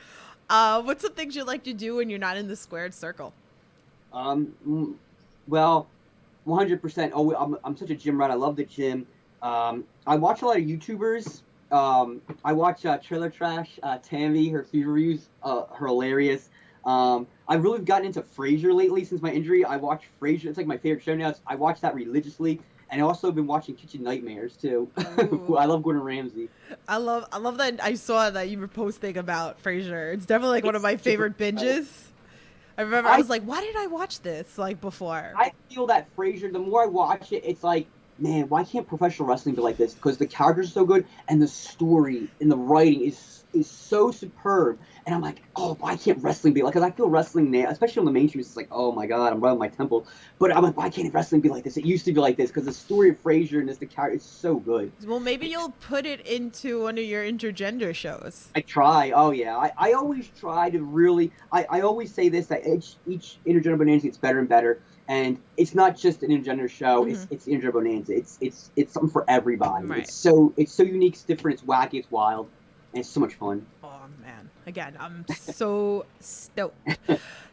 What's the things you like to do when you're not in the squared circle? Well, 100%. Oh, I'm such a gym rat. I love the gym. I watch a lot of YouTubers. I watch Trailer Trash, Tammy, her food reviews, her hilarious. I've really gotten into Frasier lately since my injury. I watch Frasier. It's like my favorite show now. I watch that religiously. And I also been watching Kitchen Nightmares too. I love Gordon Ramsay. I love that. I saw that you were posting about Frasier. It's definitely like one of my favorite binges. I remember I was like, why did I watch this like before? I feel that Frasier, the more I watch it, it's like man, why can't professional wrestling be like this? Because the characters are so good and the story and the writing is so superb. And I'm like, oh, why can't wrestling be like? Because I feel wrestling now, especially on the mainstream, it's like, oh my god, I'm running my temple. But I'm like, why can't wrestling be like this? It used to be like this because the story of Frazier and the character is so good. Well, maybe you'll put it into one of your intergender shows. I try. Oh yeah, I always try to really. I always say this that each intergender bonanza gets better and better, and it's not just an intergender show. It's intergender bonanza. It's something for everybody. Right. It's so unique, it's different, it's wacky, it's wild, and it's so much fun. Oh man, again, I'm so stoked.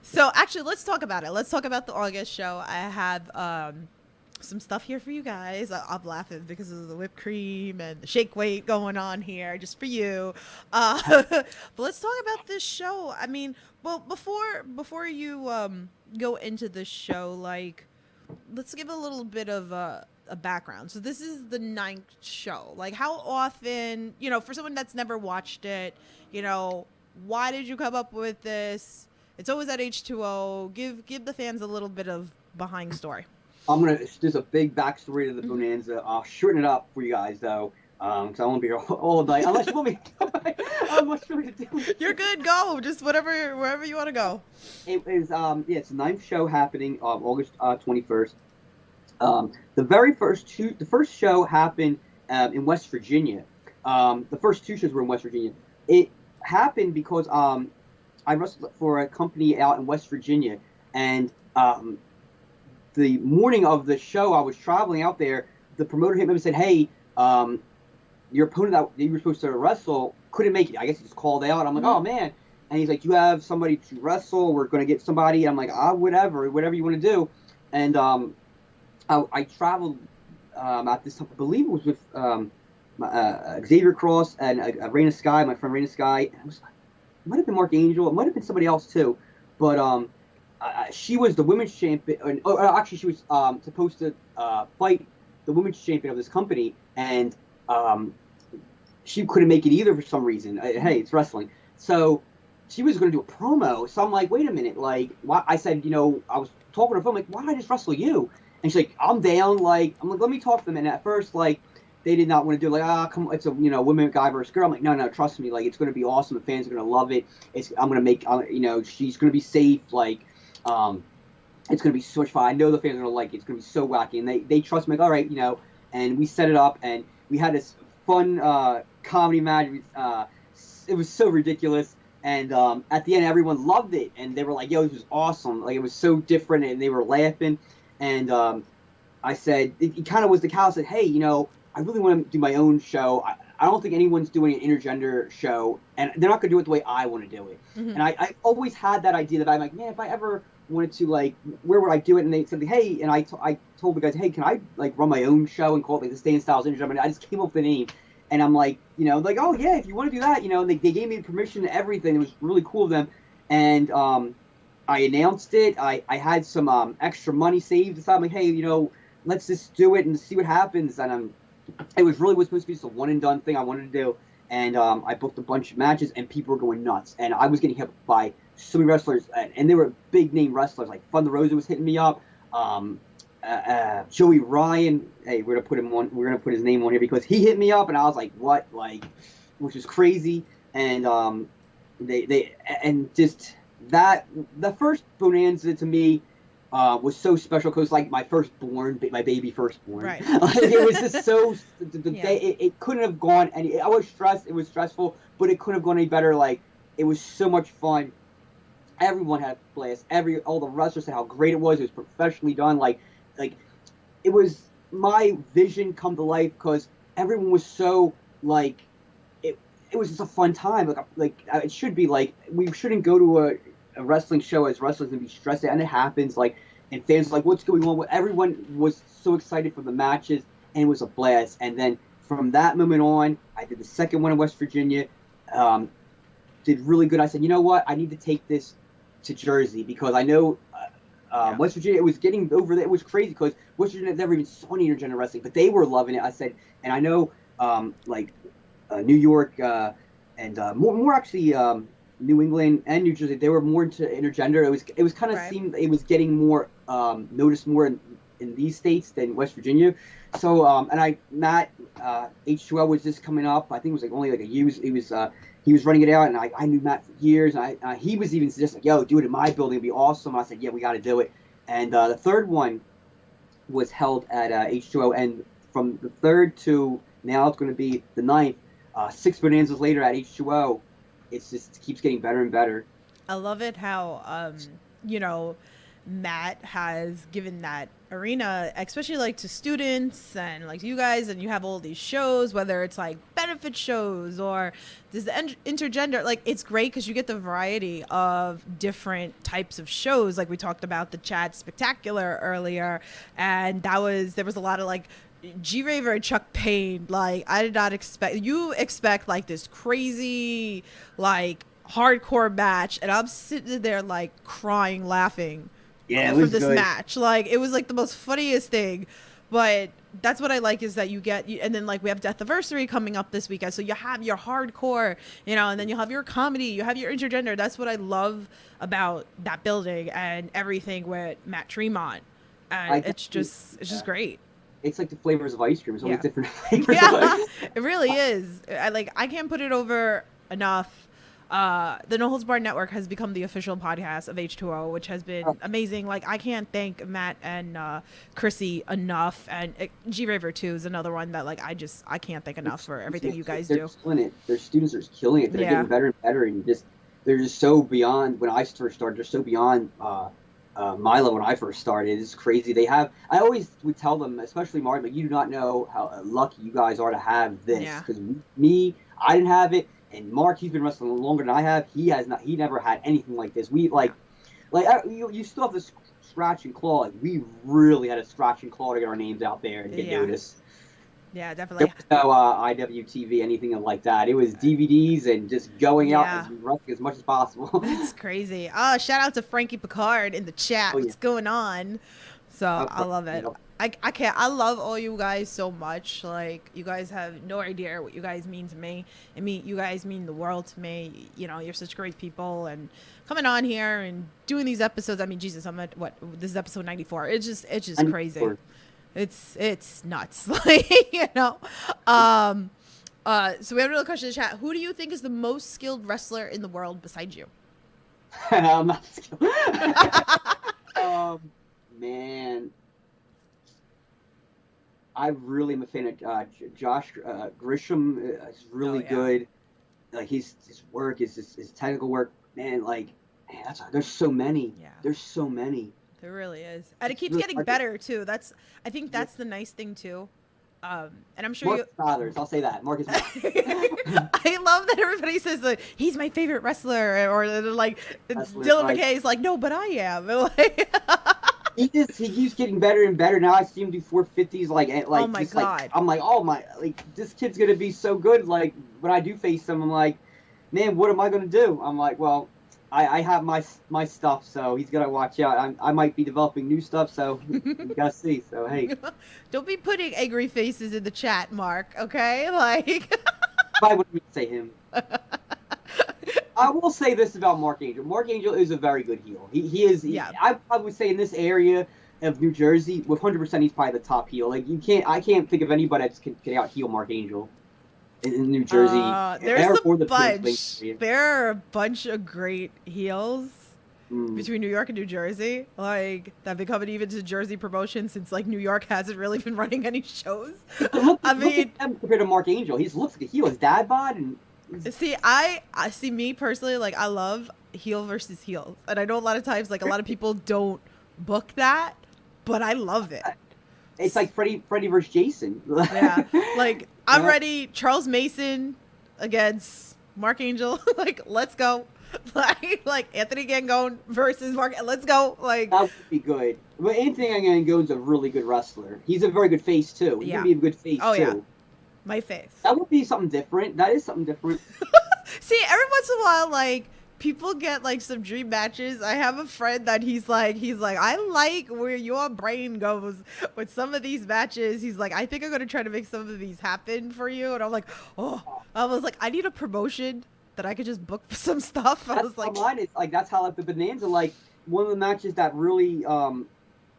So actually, let's talk about it. Let's talk about the August show. I have some stuff here for you guys. I'm laughing because of the whipped cream and the shake weight going on here just for you. But let's talk about this show. I mean, well, before you go into the show, like, let's give a little bit of a background. So this is the 9th show. Like, how often, for someone that's never watched it, why did you come up with this? It's always at H2O. Give the fans a little bit of behind story. There's a big backstory to the Bonanza. I'll shorten it up for you guys, though, because I won't be here all night. Unless you want me to, I'm not sure to do it. You're good, go. Just wherever you want to go. It is, it's the 9th show happening, August 21st. The first show happened in West Virginia. The first 2 shows were in West Virginia. It happened because I wrestled for a company out in West Virginia, and the morning of the show, I was traveling out there. The promoter hit me and said, "Hey, your opponent that you were supposed to wrestle couldn't make it. I guess he just called out." I'm like, "Oh man!" And he's like, "Do you have somebody to wrestle? We're gonna get somebody." I'm like, whatever you want to do." And I traveled at this time. I believe it was with Xavier Cross and Raina Sky, my friend Raina Sky. And it might have been Mark Angel. It might have been somebody else too, but she was the women's champion. Actually, she was supposed to fight the women's champion of this company, and she couldn't make it either for some reason. Hey, it's wrestling. So she was going to do a promo. So I'm like, wait a minute. Like, why? I said, I was talking to her phone. I'm like, why did I just wrestle you? And she's like, I'm down. Like, I'm like, let me talk to them. And at first, like, they did not want to do it. Like, come on, it's a women guy versus girl. I'm like, no, trust me. Like, it's going to be awesome. The fans are going to love it. I'm going to make, she's going to be safe. Like, it's going to be so much fun. I know the fans are going to like it. It's going to be so wacky. And they trust me. Like, all right, and we set it up, and we had this fun comedy match. It was so ridiculous. And at the end, everyone loved it. And they were like, yo, this was awesome. Like, it was so different. And they were laughing. And I said, it kind of was the cow. I said, hey, I really want to do my own show. I don't think anyone's doing an intergender show, and they're not going to do it the way I want to do it. Mm-hmm. And I always had that idea that I'm like, man, if I ever wanted to, like, where would I do it? And they said, hey, and I told the guys, hey, can I, like, run my own show and call it, like, the Stan Stylez Intergender? And I just came up with the name. And I'm like, like, oh, yeah, if you want to do that, and they gave me permission to everything. It was really cool of them. And I announced it. I had some extra money saved. So I'm like, hey, let's just do it and see what happens. And it was supposed to be just a one-and-done thing I wanted to do. And I booked a bunch of matches, and people were going nuts. And I was getting hit by so many wrestlers, and they were big-name wrestlers. Like Thunder Rosa was hitting me up. Joey Ryan, hey, we're gonna put him on. We're gonna put his name on here because he hit me up, and I was like, what? Like, which was crazy. And they just that the first Bonanza to me was so special because like my baby firstborn. Right. It was just so the day it couldn't have gone any. I was stressed. It was stressful, but it couldn't have gone any better. Like, it was so much fun. Everyone had a blast. All the wrestlers said how great it was. It was professionally done. Like it was my vision come to life because everyone was so like it was just a fun time. Like it should be. Like, we shouldn't go to a wrestling show as wrestlers and be stressed out, and it happens. Like, and fans are like, what's going on? Everyone was so excited for the matches, and it was a blast. And then from that moment on, I did the second one in West Virginia. Did really good. I said, you know what? I need to take this to Jersey because I know West Virginia, it was getting over there. It was crazy because West Virginia never even saw any intergender wrestling, but they were loving it. I said, and I know New York and more actually New England and New Jersey, they were more into intergender. It was kind of seemed it was getting more noticed more, and in these states than West Virginia. So Matt H2O was just coming up. I think it was like only like a year. He was running it out, and I knew Matt for years. And he was even just like, "Yo, do it in my building, it'd be awesome." I said, "Yeah, we got to do it." And the third one was held at H2O, and from the third to now it's going to be the ninth. 6 bonanzas later at H2O, it keeps getting better and better. I love it how Matt has given that arena, especially like to students and like you guys, and you have all these shows, whether it's like benefit shows or there's the intergender, like it's great because you get the variety of different types of shows. Like we talked about the Chad Spectacular earlier, and there was a lot of like G-Raver and Chuck Payne. Like I did not expect like this crazy like hardcore match, and I'm sitting there like crying laughing for this match. Like it was like the most funniest thing. But that's what I like is that and then like we have Deathiversary coming up this weekend, so you have your hardcore, and then you have your comedy, you have your intergender. That's what I love about that building and everything with Matt Tremont, and it's just great. It's like the flavors of ice cream. It's always different flavors of ice cream. It really is. I can't put it over enough. The No Holds Barred Network has become the official podcast of H2O, which has been amazing. Like I can't thank Matt and Chrissy enough, and G-Raver too is another one that like I can't thank enough for everything you guys do. Killing it. Their students are just killing it. They're getting better and better, and they're just so beyond when I first started. They're so beyond my level when I first started. It's crazy. I always would tell them, especially Martin, like you do not know how lucky you guys are to have this, because I didn't have it. And Mark, he's been wrestling longer than I have. He never had anything like this. We you still have to scratch and claw. Like we really had to scratch and claw to get our names out there and get noticed. Yeah, definitely. There was no IWTV, anything like that. It was DVDs and just going out and wrestling as much as possible. It's crazy. Shout out to Frankie Picard in the chat. What's going on? So I love it. I love all you guys so much. Like you guys have no idea what you guys mean to me. You guys mean the world to me. You're such great people, and coming on here and doing these episodes. I mean, Jesus, I'm at this is episode 94. It's just crazy. It's nuts. So we have another question in the chat. Who do you think is the most skilled wrestler in the world besides you? I'm not skilled. Man, I really am a fan of Josh Grisham. Is really good. Like his work, his technical work, man. Like, there's so many. Yeah. There's so many. There really is, and it keeps getting better too. I think that's the nice thing too. And I'm sure Marcus Mathers, I'll say that. Marcus Mathers. I love that everybody says like he's my favorite wrestler, or like Dylan McKay is like, no, but I am. He keeps getting better and better. Now I see him do 450s like oh my God. Like, I'm like, oh my, like this kid's gonna be so good. Like when I do face him, I'm like, man, what am I gonna do? I'm like, well, I have my stuff, so he's gotta watch out. I might be developing new stuff, so you gotta see. So hey, don't be putting angry faces in the chat, Mark. Okay, like. I wouldn't say him. I will say this about Mark Angel. Mark Angel is a very good heel. He is. I would say in this area of New Jersey, with 100%, he's probably the top heel. Like I can't think of anybody that can out heel Mark Angel in New Jersey. There's a bunch. There are a bunch of great heels between New York and New Jersey. Like that have been coming even to Jersey promotion since like New York hasn't really been running any shows. Look at him compared to Mark Angel, he looks like a heel. His dad bod and. See, I see me personally, like I love heel versus heels, and I know a lot of times like a lot of people don't book that, but I love it. It's like Freddie versus Jason. Yeah, like I'm ready. Charles Mason against Mark Angel, like let's go. Like Anthony Gangone versus Mark, let's go. Like that would be good. But Anthony Gangone's a really good wrestler. He's a very good face too. He can be a good face too. Yeah. My face. That would be something different. That is something different. See, every once in a while, like people get like some dream matches. I have a friend that he's like, I like where your brain goes with some of these matches. He's like, I think I'm gonna try to make some of these happen for you. And I'm like, I was like, I need a promotion that I could just book some stuff. I was like, mine is like that's how like the Bonanza, like one of the matches that really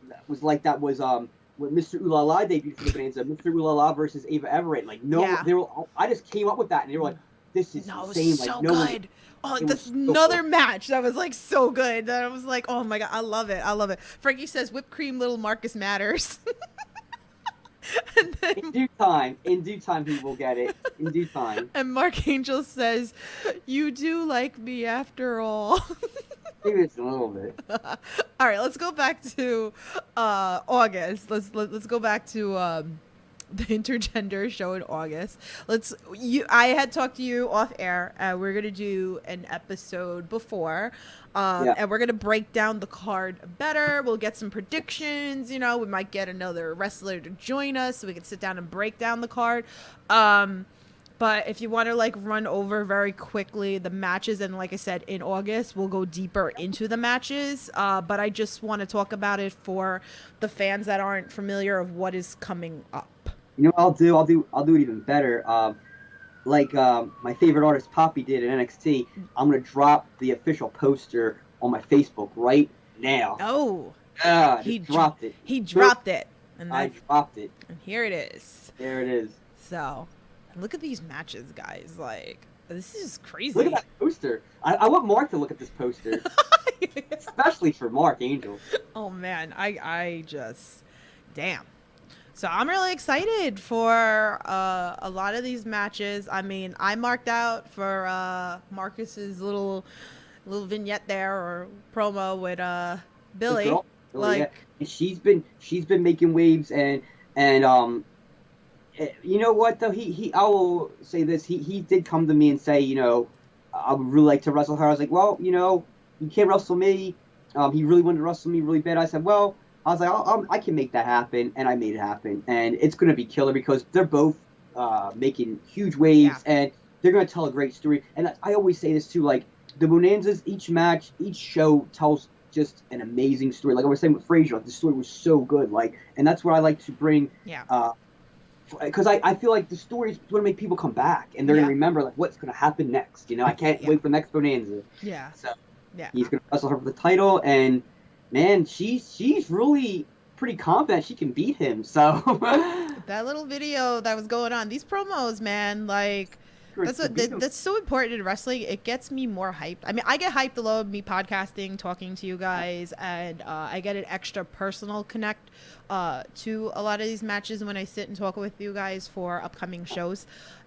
that was when Mr. Ulala debuted for the Bonanza, Mr. Ulala versus Ava Everett. Like they were. I just came up with that, and they were like, "This is insane!" So like no good. That's so another good. match that was like so good that I was like, oh my god, I love it. I love it. Frankie says whipped cream little Marcus matters. And then, In due time, he will get it. In due time. And Mark Angel says, "You do like me after all." Maybe it's a little bit. All right, let's go back to August. Let's go back to the intergender show in August. I had talked to you off air. We're gonna do an episode before, and we're gonna break down the card better. We'll get some predictions. You know, we might get another wrestler to join us so we can sit down and break down the card. But if you want to like run over very quickly the matches, and like I said, in August, we'll go deeper into the matches. But I just want to talk about it for the fans that aren't familiar of what is coming up. You know what I'll do it even better. Like my favorite artist Poppy did in NXT, I'm gonna drop the official poster on my Facebook right now. Oh, he dropped it. He dropped it. And I dropped it. And here it is. There it is. So, look at these matches, guys. Like, this is crazy. Look at that poster. I want Mark to look at this poster, especially for Mark Angel. Oh man, I just, damn. So I'm really excited for a lot of these matches. I mean, I marked out for Marcus's little vignette there or promo with Billy. Like, yeah. she's been making waves, and you know what though, I will say this, he did come to me and say, you know, I would really like to wrestle her. I was like, well, you know, you can't wrestle me. He really wanted to wrestle me really bad. I said, well, I was like, I can make that happen, and I made it happen, and it's going to be killer because they're both making huge waves, and they're going to tell a great story. And I always say this too, like the Bonanzas, each match, each show tells just an amazing story. Like I was saying with Frazier, like, the story was so good, like, and that's what I like to bring. Because I feel like the story is going to make people come back, and they're going to remember like what's going to happen next. You know, I can't wait for the next Bonanza. Yeah. So he's going to wrestle her for the title, and man, she's really pretty confident she can beat him. So that little video that was going on, these promos, man, like that's so important in wrestling. It gets me more hyped. I mean, I get hyped alone, me podcasting, talking to you guys, and I get an extra personal connect to a lot of these matches when I sit and talk with you guys for upcoming shows.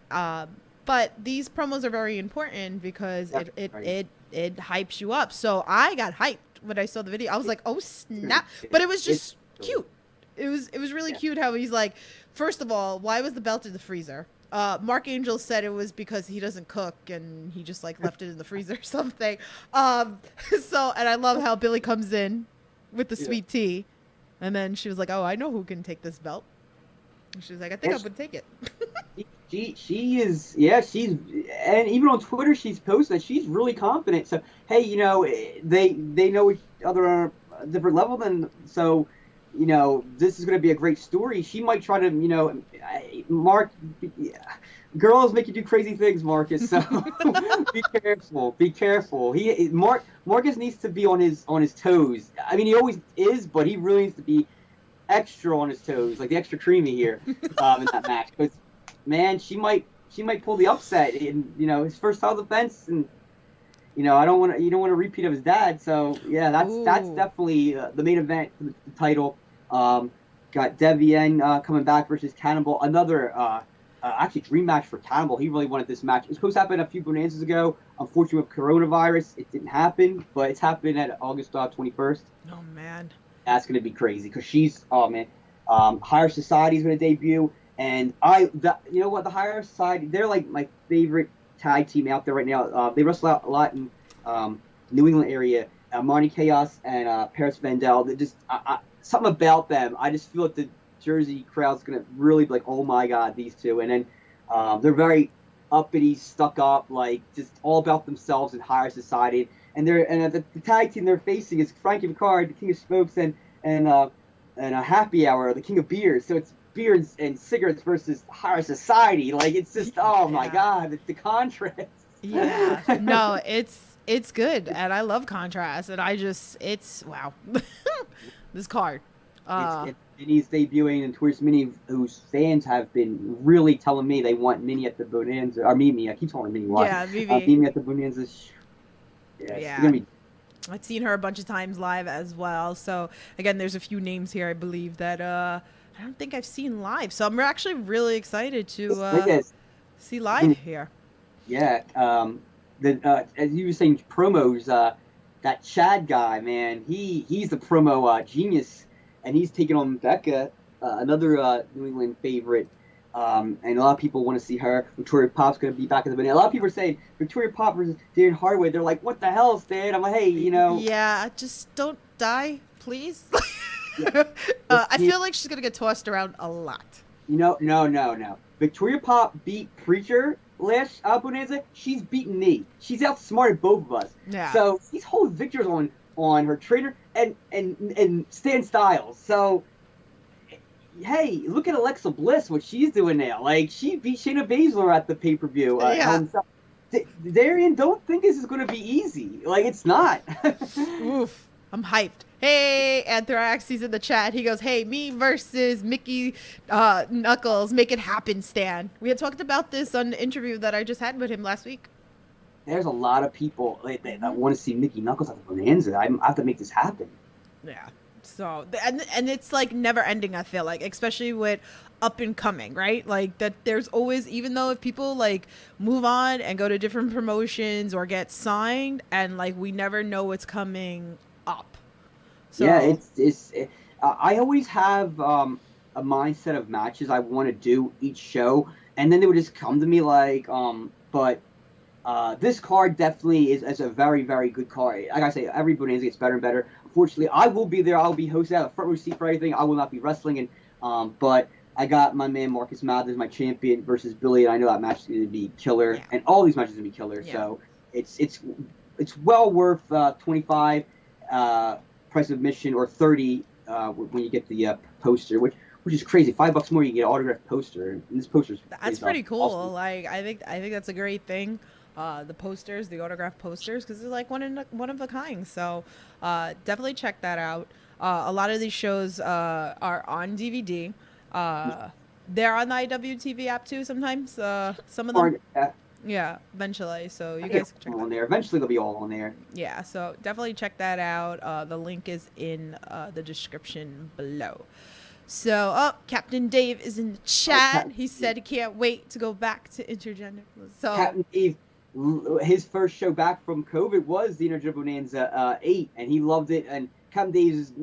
But these promos are very important because it hypes you up. So I got hyped when I saw the video. I was like, oh snap. But it was just cute. It was really cute how he's like, first of all, why was the belt in the freezer? Mark Angel said it was because he doesn't cook and he just like left it in the freezer or something. And I love how Billy comes in with the sweet tea, and then she was like, oh, I know who can take this belt. And she was like, I think I would take it. She is, she's, and even on Twitter she's posted that she's really confident. So hey, you know, they know each other on a different level, then so, you know, this is going to be a great story. She might try to, you know, Mark, girls make you do crazy things, Marcus. So be careful. Marcus needs to be on his toes. I mean, he always is, but he really needs to be extra on his toes, like the extra creamy here in that match. Because man, she might pull the upset in, you know, his first title defense, and you know, you don't want a repeat of his dad. So yeah, that's definitely the main event for the title. Got Devienne coming back versus Cannibal. Another actually dream match for Cannibal. He really wanted this match. It was supposed to happen a few bonanzas ago. Unfortunately, with coronavirus, it didn't happen. But it's happening at August 21st. Oh man, that's gonna be crazy because she's Higher Society is gonna debut. And you know what, the Higher Society, they're like my favorite tag team out there right now. They wrestle out a lot in New England area. Marty Chaos and Paris Vandal. They just something about them. I just feel like the Jersey crowd's gonna really be like, oh my god, these two. And then they're very uppity, stuck up, like just all about themselves in Higher Society. And the tag team they're facing is Frankie Picard, the King of Smokes, and a Happy Hour, the King of Beers. So it's beer and cigarettes versus Higher Society. Like, it's just, oh my god, the contrast. Yeah, no, it's good, and I love contrast, and it's wow. This card, Uh, It's Minnie's debuting, and towards Minnie, whose fans have been really telling me they want Minnie at the Bonanza, or Mimi. I keep calling her Minnie. Why? yeah, maybe. Mimi at the Bonanza. Yeah, it's Yeah. gonna be. I've seen her a bunch of times live as well. So again, there's a few names here I believe that I don't think I've seen live. So I'm actually really excited to Like this. see live here. Yeah. As you were saying, promos. That Chad guy, man, he's the promo genius, and he's taking on Becca, another New England favorite. And a lot of people want to see her. Victoria Pop's going to be back in the beginning. A lot of people are saying Victoria Pop versus Darren Hardaway. They're like, what the hell, Stan? I'm like, hey, Yeah, just don't die, please. Yeah. I feel like she's gonna get tossed around a lot. No. Victoria Pop beat Preacher last Bonanza. She's beaten me. She's outsmarted both of us. Yeah. So she's holding victors on her trainer and Stan Stylez. So hey, look at Alexa Bliss, what she's doing now. Like, she beat Shayna Baszler at the pay-per-view. Yeah. Darian, don't think this is going to be easy. Like, it's not. Oof. I'm hyped. Hey, Anthrax, he's in the chat. He goes, hey, me versus Mickey Knuckles. Make it happen, Stan. We had talked about this on the interview that I just had with him last week. There's a lot of people that want to see Mickey Knuckles at the Bonanza. I have to make this happen. Yeah. So, and it's like never ending, I feel like, especially with up and coming, right? Like that there's always, even though if people like move on and go to different promotions or get signed, and like we never know what's coming up. So, yeah, I always have a mindset of matches I want to do each show, and then they would just come to me like, but this card definitely is a very, very good card. Like I say, every Bonanza gets better and better. Unfortunately, I will be there. I'll be hosting out a front row seat for everything. I will not be wrestling, and but I got my man Marcus Mathers, my champion, versus Billy, and I know that match is going to be killer, Yeah. and all these matches are going to be killer. Yeah. So it's well worth 25 price of admission, or 30 when you get the poster, which is crazy. $5 more, you get an autographed poster, and this poster that's pretty cool. awesome. Like I think that's a great thing. The posters, the autographed posters, because they're like one of a kind. So definitely check that out. A lot of these shows are on DVD. They're on the IWTV app too sometimes. Some of them. Yeah, eventually. So you guys check on there. Eventually, they'll be all on there. Yeah, so definitely check that out. The link is in the description below. So, Captain Dave is in the chat. He said he can't wait to go back to Intergender. So, Captain Dave, his first show back from COVID was the Intergender Bonanza 8, and he loved it. And Captain Dave is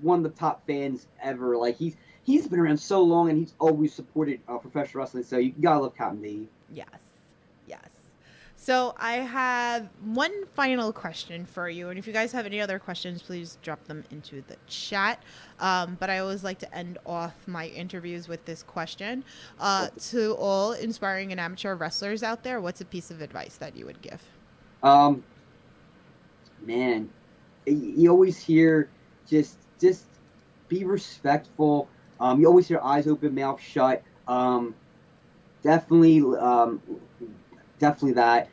one of the top fans ever. Like, he's been around so long, and he's always supported professional wrestling. So you gotta love Captain Dave. yes. So I have one final question for you, and if you guys have any other questions, please drop them into the chat. But I always like to end off my interviews with this question. To all inspiring and amateur wrestlers out there, what's a piece of advice that you would give? Man, you always hear just be respectful. You always hear eyes open, mouth shut. Definitely that.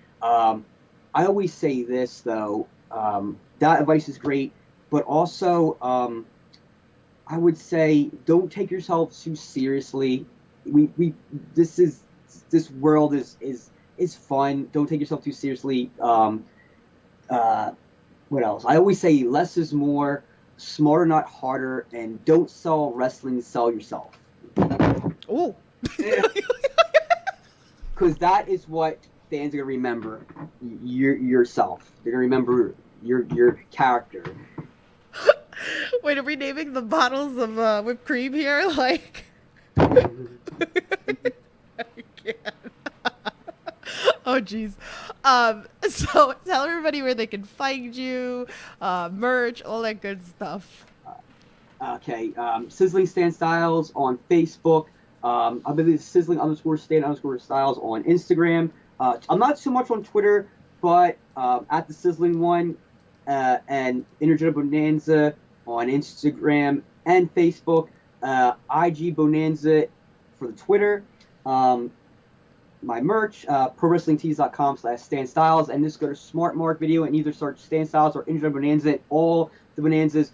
I always say this though, that advice is great, but also I would say don't take yourself too seriously. This world is fun. Don't take yourself too seriously. What else? I always say less is more, smarter not harder, and don't sell wrestling, sell yourself. Oh. Because that is what fans are gonna remember. Yourself. They're gonna remember your character. Wait, are we naming the bottles of whipped cream here? Like, I can't. Oh, geez. So tell everybody where they can find you, merch, all that good stuff. Okay. Sizzling Stan Stylez on Facebook. I believe it's sizzling_Stan_Stylez on Instagram. I'm not so much on Twitter, but at the Sizzling one and Intergender Bonanza on Instagram and Facebook. IG Bonanza for the Twitter. My merch, ProWrestlingTees.com/Stan Stylez, and just go to Smart Mark Video and either search Stan Stylez or Intergender Bonanza. All the Bonanzas.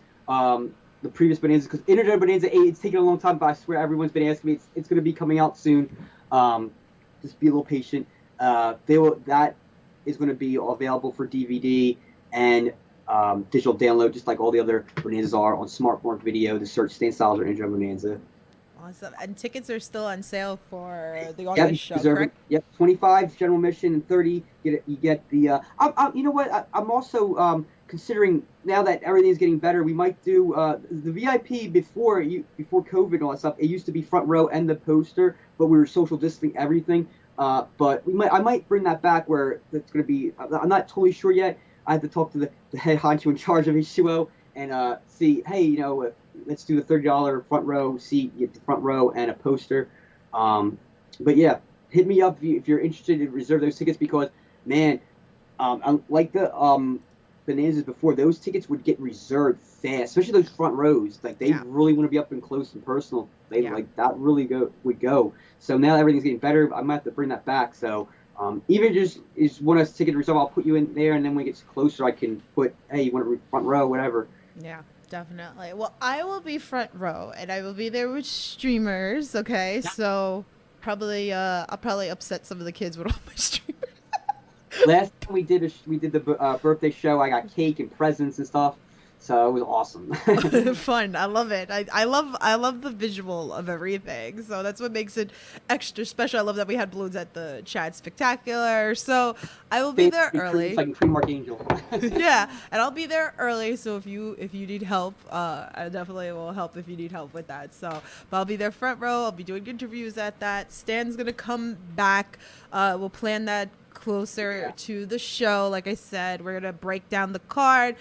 the previous Bonanza, because Internet Bonanza 8, it's taken a long time, but I swear everyone's been asking me. It's going to be coming out soon. Just be a little patient. That is going to be available for DVD and digital download, just like all the other Bonanzas are on Smartmark Video. To search Stan Stylez or Internet Bonanza. Awesome. And tickets are still on sale for the August show, correct? Yep, 25 general admission and 30. You get the. You know what? I'm also considering, now that everything's getting better, we might do the VIP before COVID and all that stuff. It used to be front row and the poster, but we were social distancing everything. But I might bring that back, where it's going to be. I'm not totally sure yet. I have to talk to the head honcho in charge of H2O and see. Hey, let's do the $30 front row seat. You get the front row and a poster. But yeah, hit me up if you're interested to reserve those tickets, because man, like the Bonanzas before, those tickets would get reserved fast, especially those front rows. Like they really want to be up and close and personal. They like that really would go. So now that everything's getting better, I might have to bring that back. So even just want us ticket reserve, I'll put you in there, and then when it gets closer, I can put, hey, you want to front row, whatever. Yeah. Definitely. Well, I will be front row, and I will be there with streamers. Okay, so I'll probably upset some of the kids with all my streamers. Last time we did the birthday show, I got cake and presents and stuff, so it was awesome. Fun. I love it. I love the visual of everything. So that's what makes it extra special. I love that we had balloons at the Chad Spectacular. So I will be there early. Like Cream Archangel. Yeah, and I'll be there early. So if you need help, I definitely will help if you need help with that. So, but I'll be there front row. I'll be doing interviews at that. Stan's gonna come back. We'll plan that closer to the show. Like I said, we're gonna break down the card.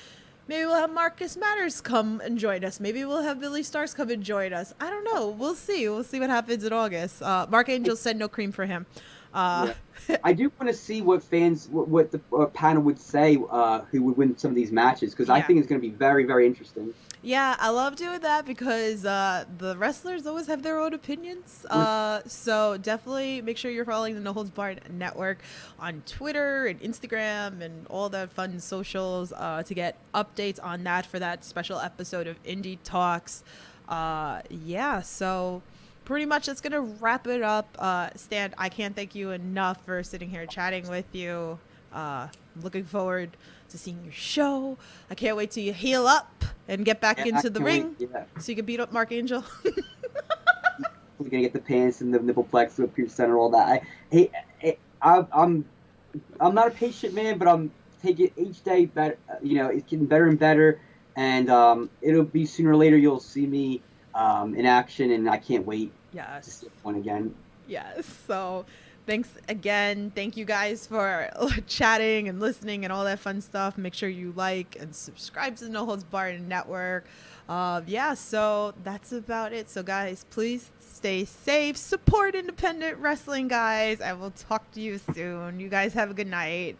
Maybe we'll have Marcus Matters come and join us. Maybe we'll have Billy Stars come and join us. I don't know. We'll see. We'll see what happens in August. Mark Angel said no cream for him. I do want to see what the panel would say, who would win some of these matches, because I think it's going to be very, very interesting. Yeah, I love doing that because the wrestlers always have their own opinions. So definitely make sure you're following the No Holds Barred Network on Twitter and Instagram and all the fun socials to get updates on that for that special episode of Indie Talks. So pretty much that's going to wrap it up. Stan, I can't thank you enough for sitting here chatting with you. Looking forward to seeing your show. I can't wait till you heal up and get back into the ring so you can beat up Mark Angel. We're gonna get the pants and the nipple flex to a Pierce Center, all that. I'm not a patient man, but I'm taking each day better. It's getting better and better, and it'll be sooner or later you'll see me in action, and I can't wait. Yes. To see one again. Yes. So. Thanks again. Thank you guys for chatting and listening and all that fun stuff. Make sure you like and subscribe to the No Holds Barred Network. So that's about it. So guys, please stay safe. Support independent wrestling, guys. I will talk to you soon. You guys have a good night.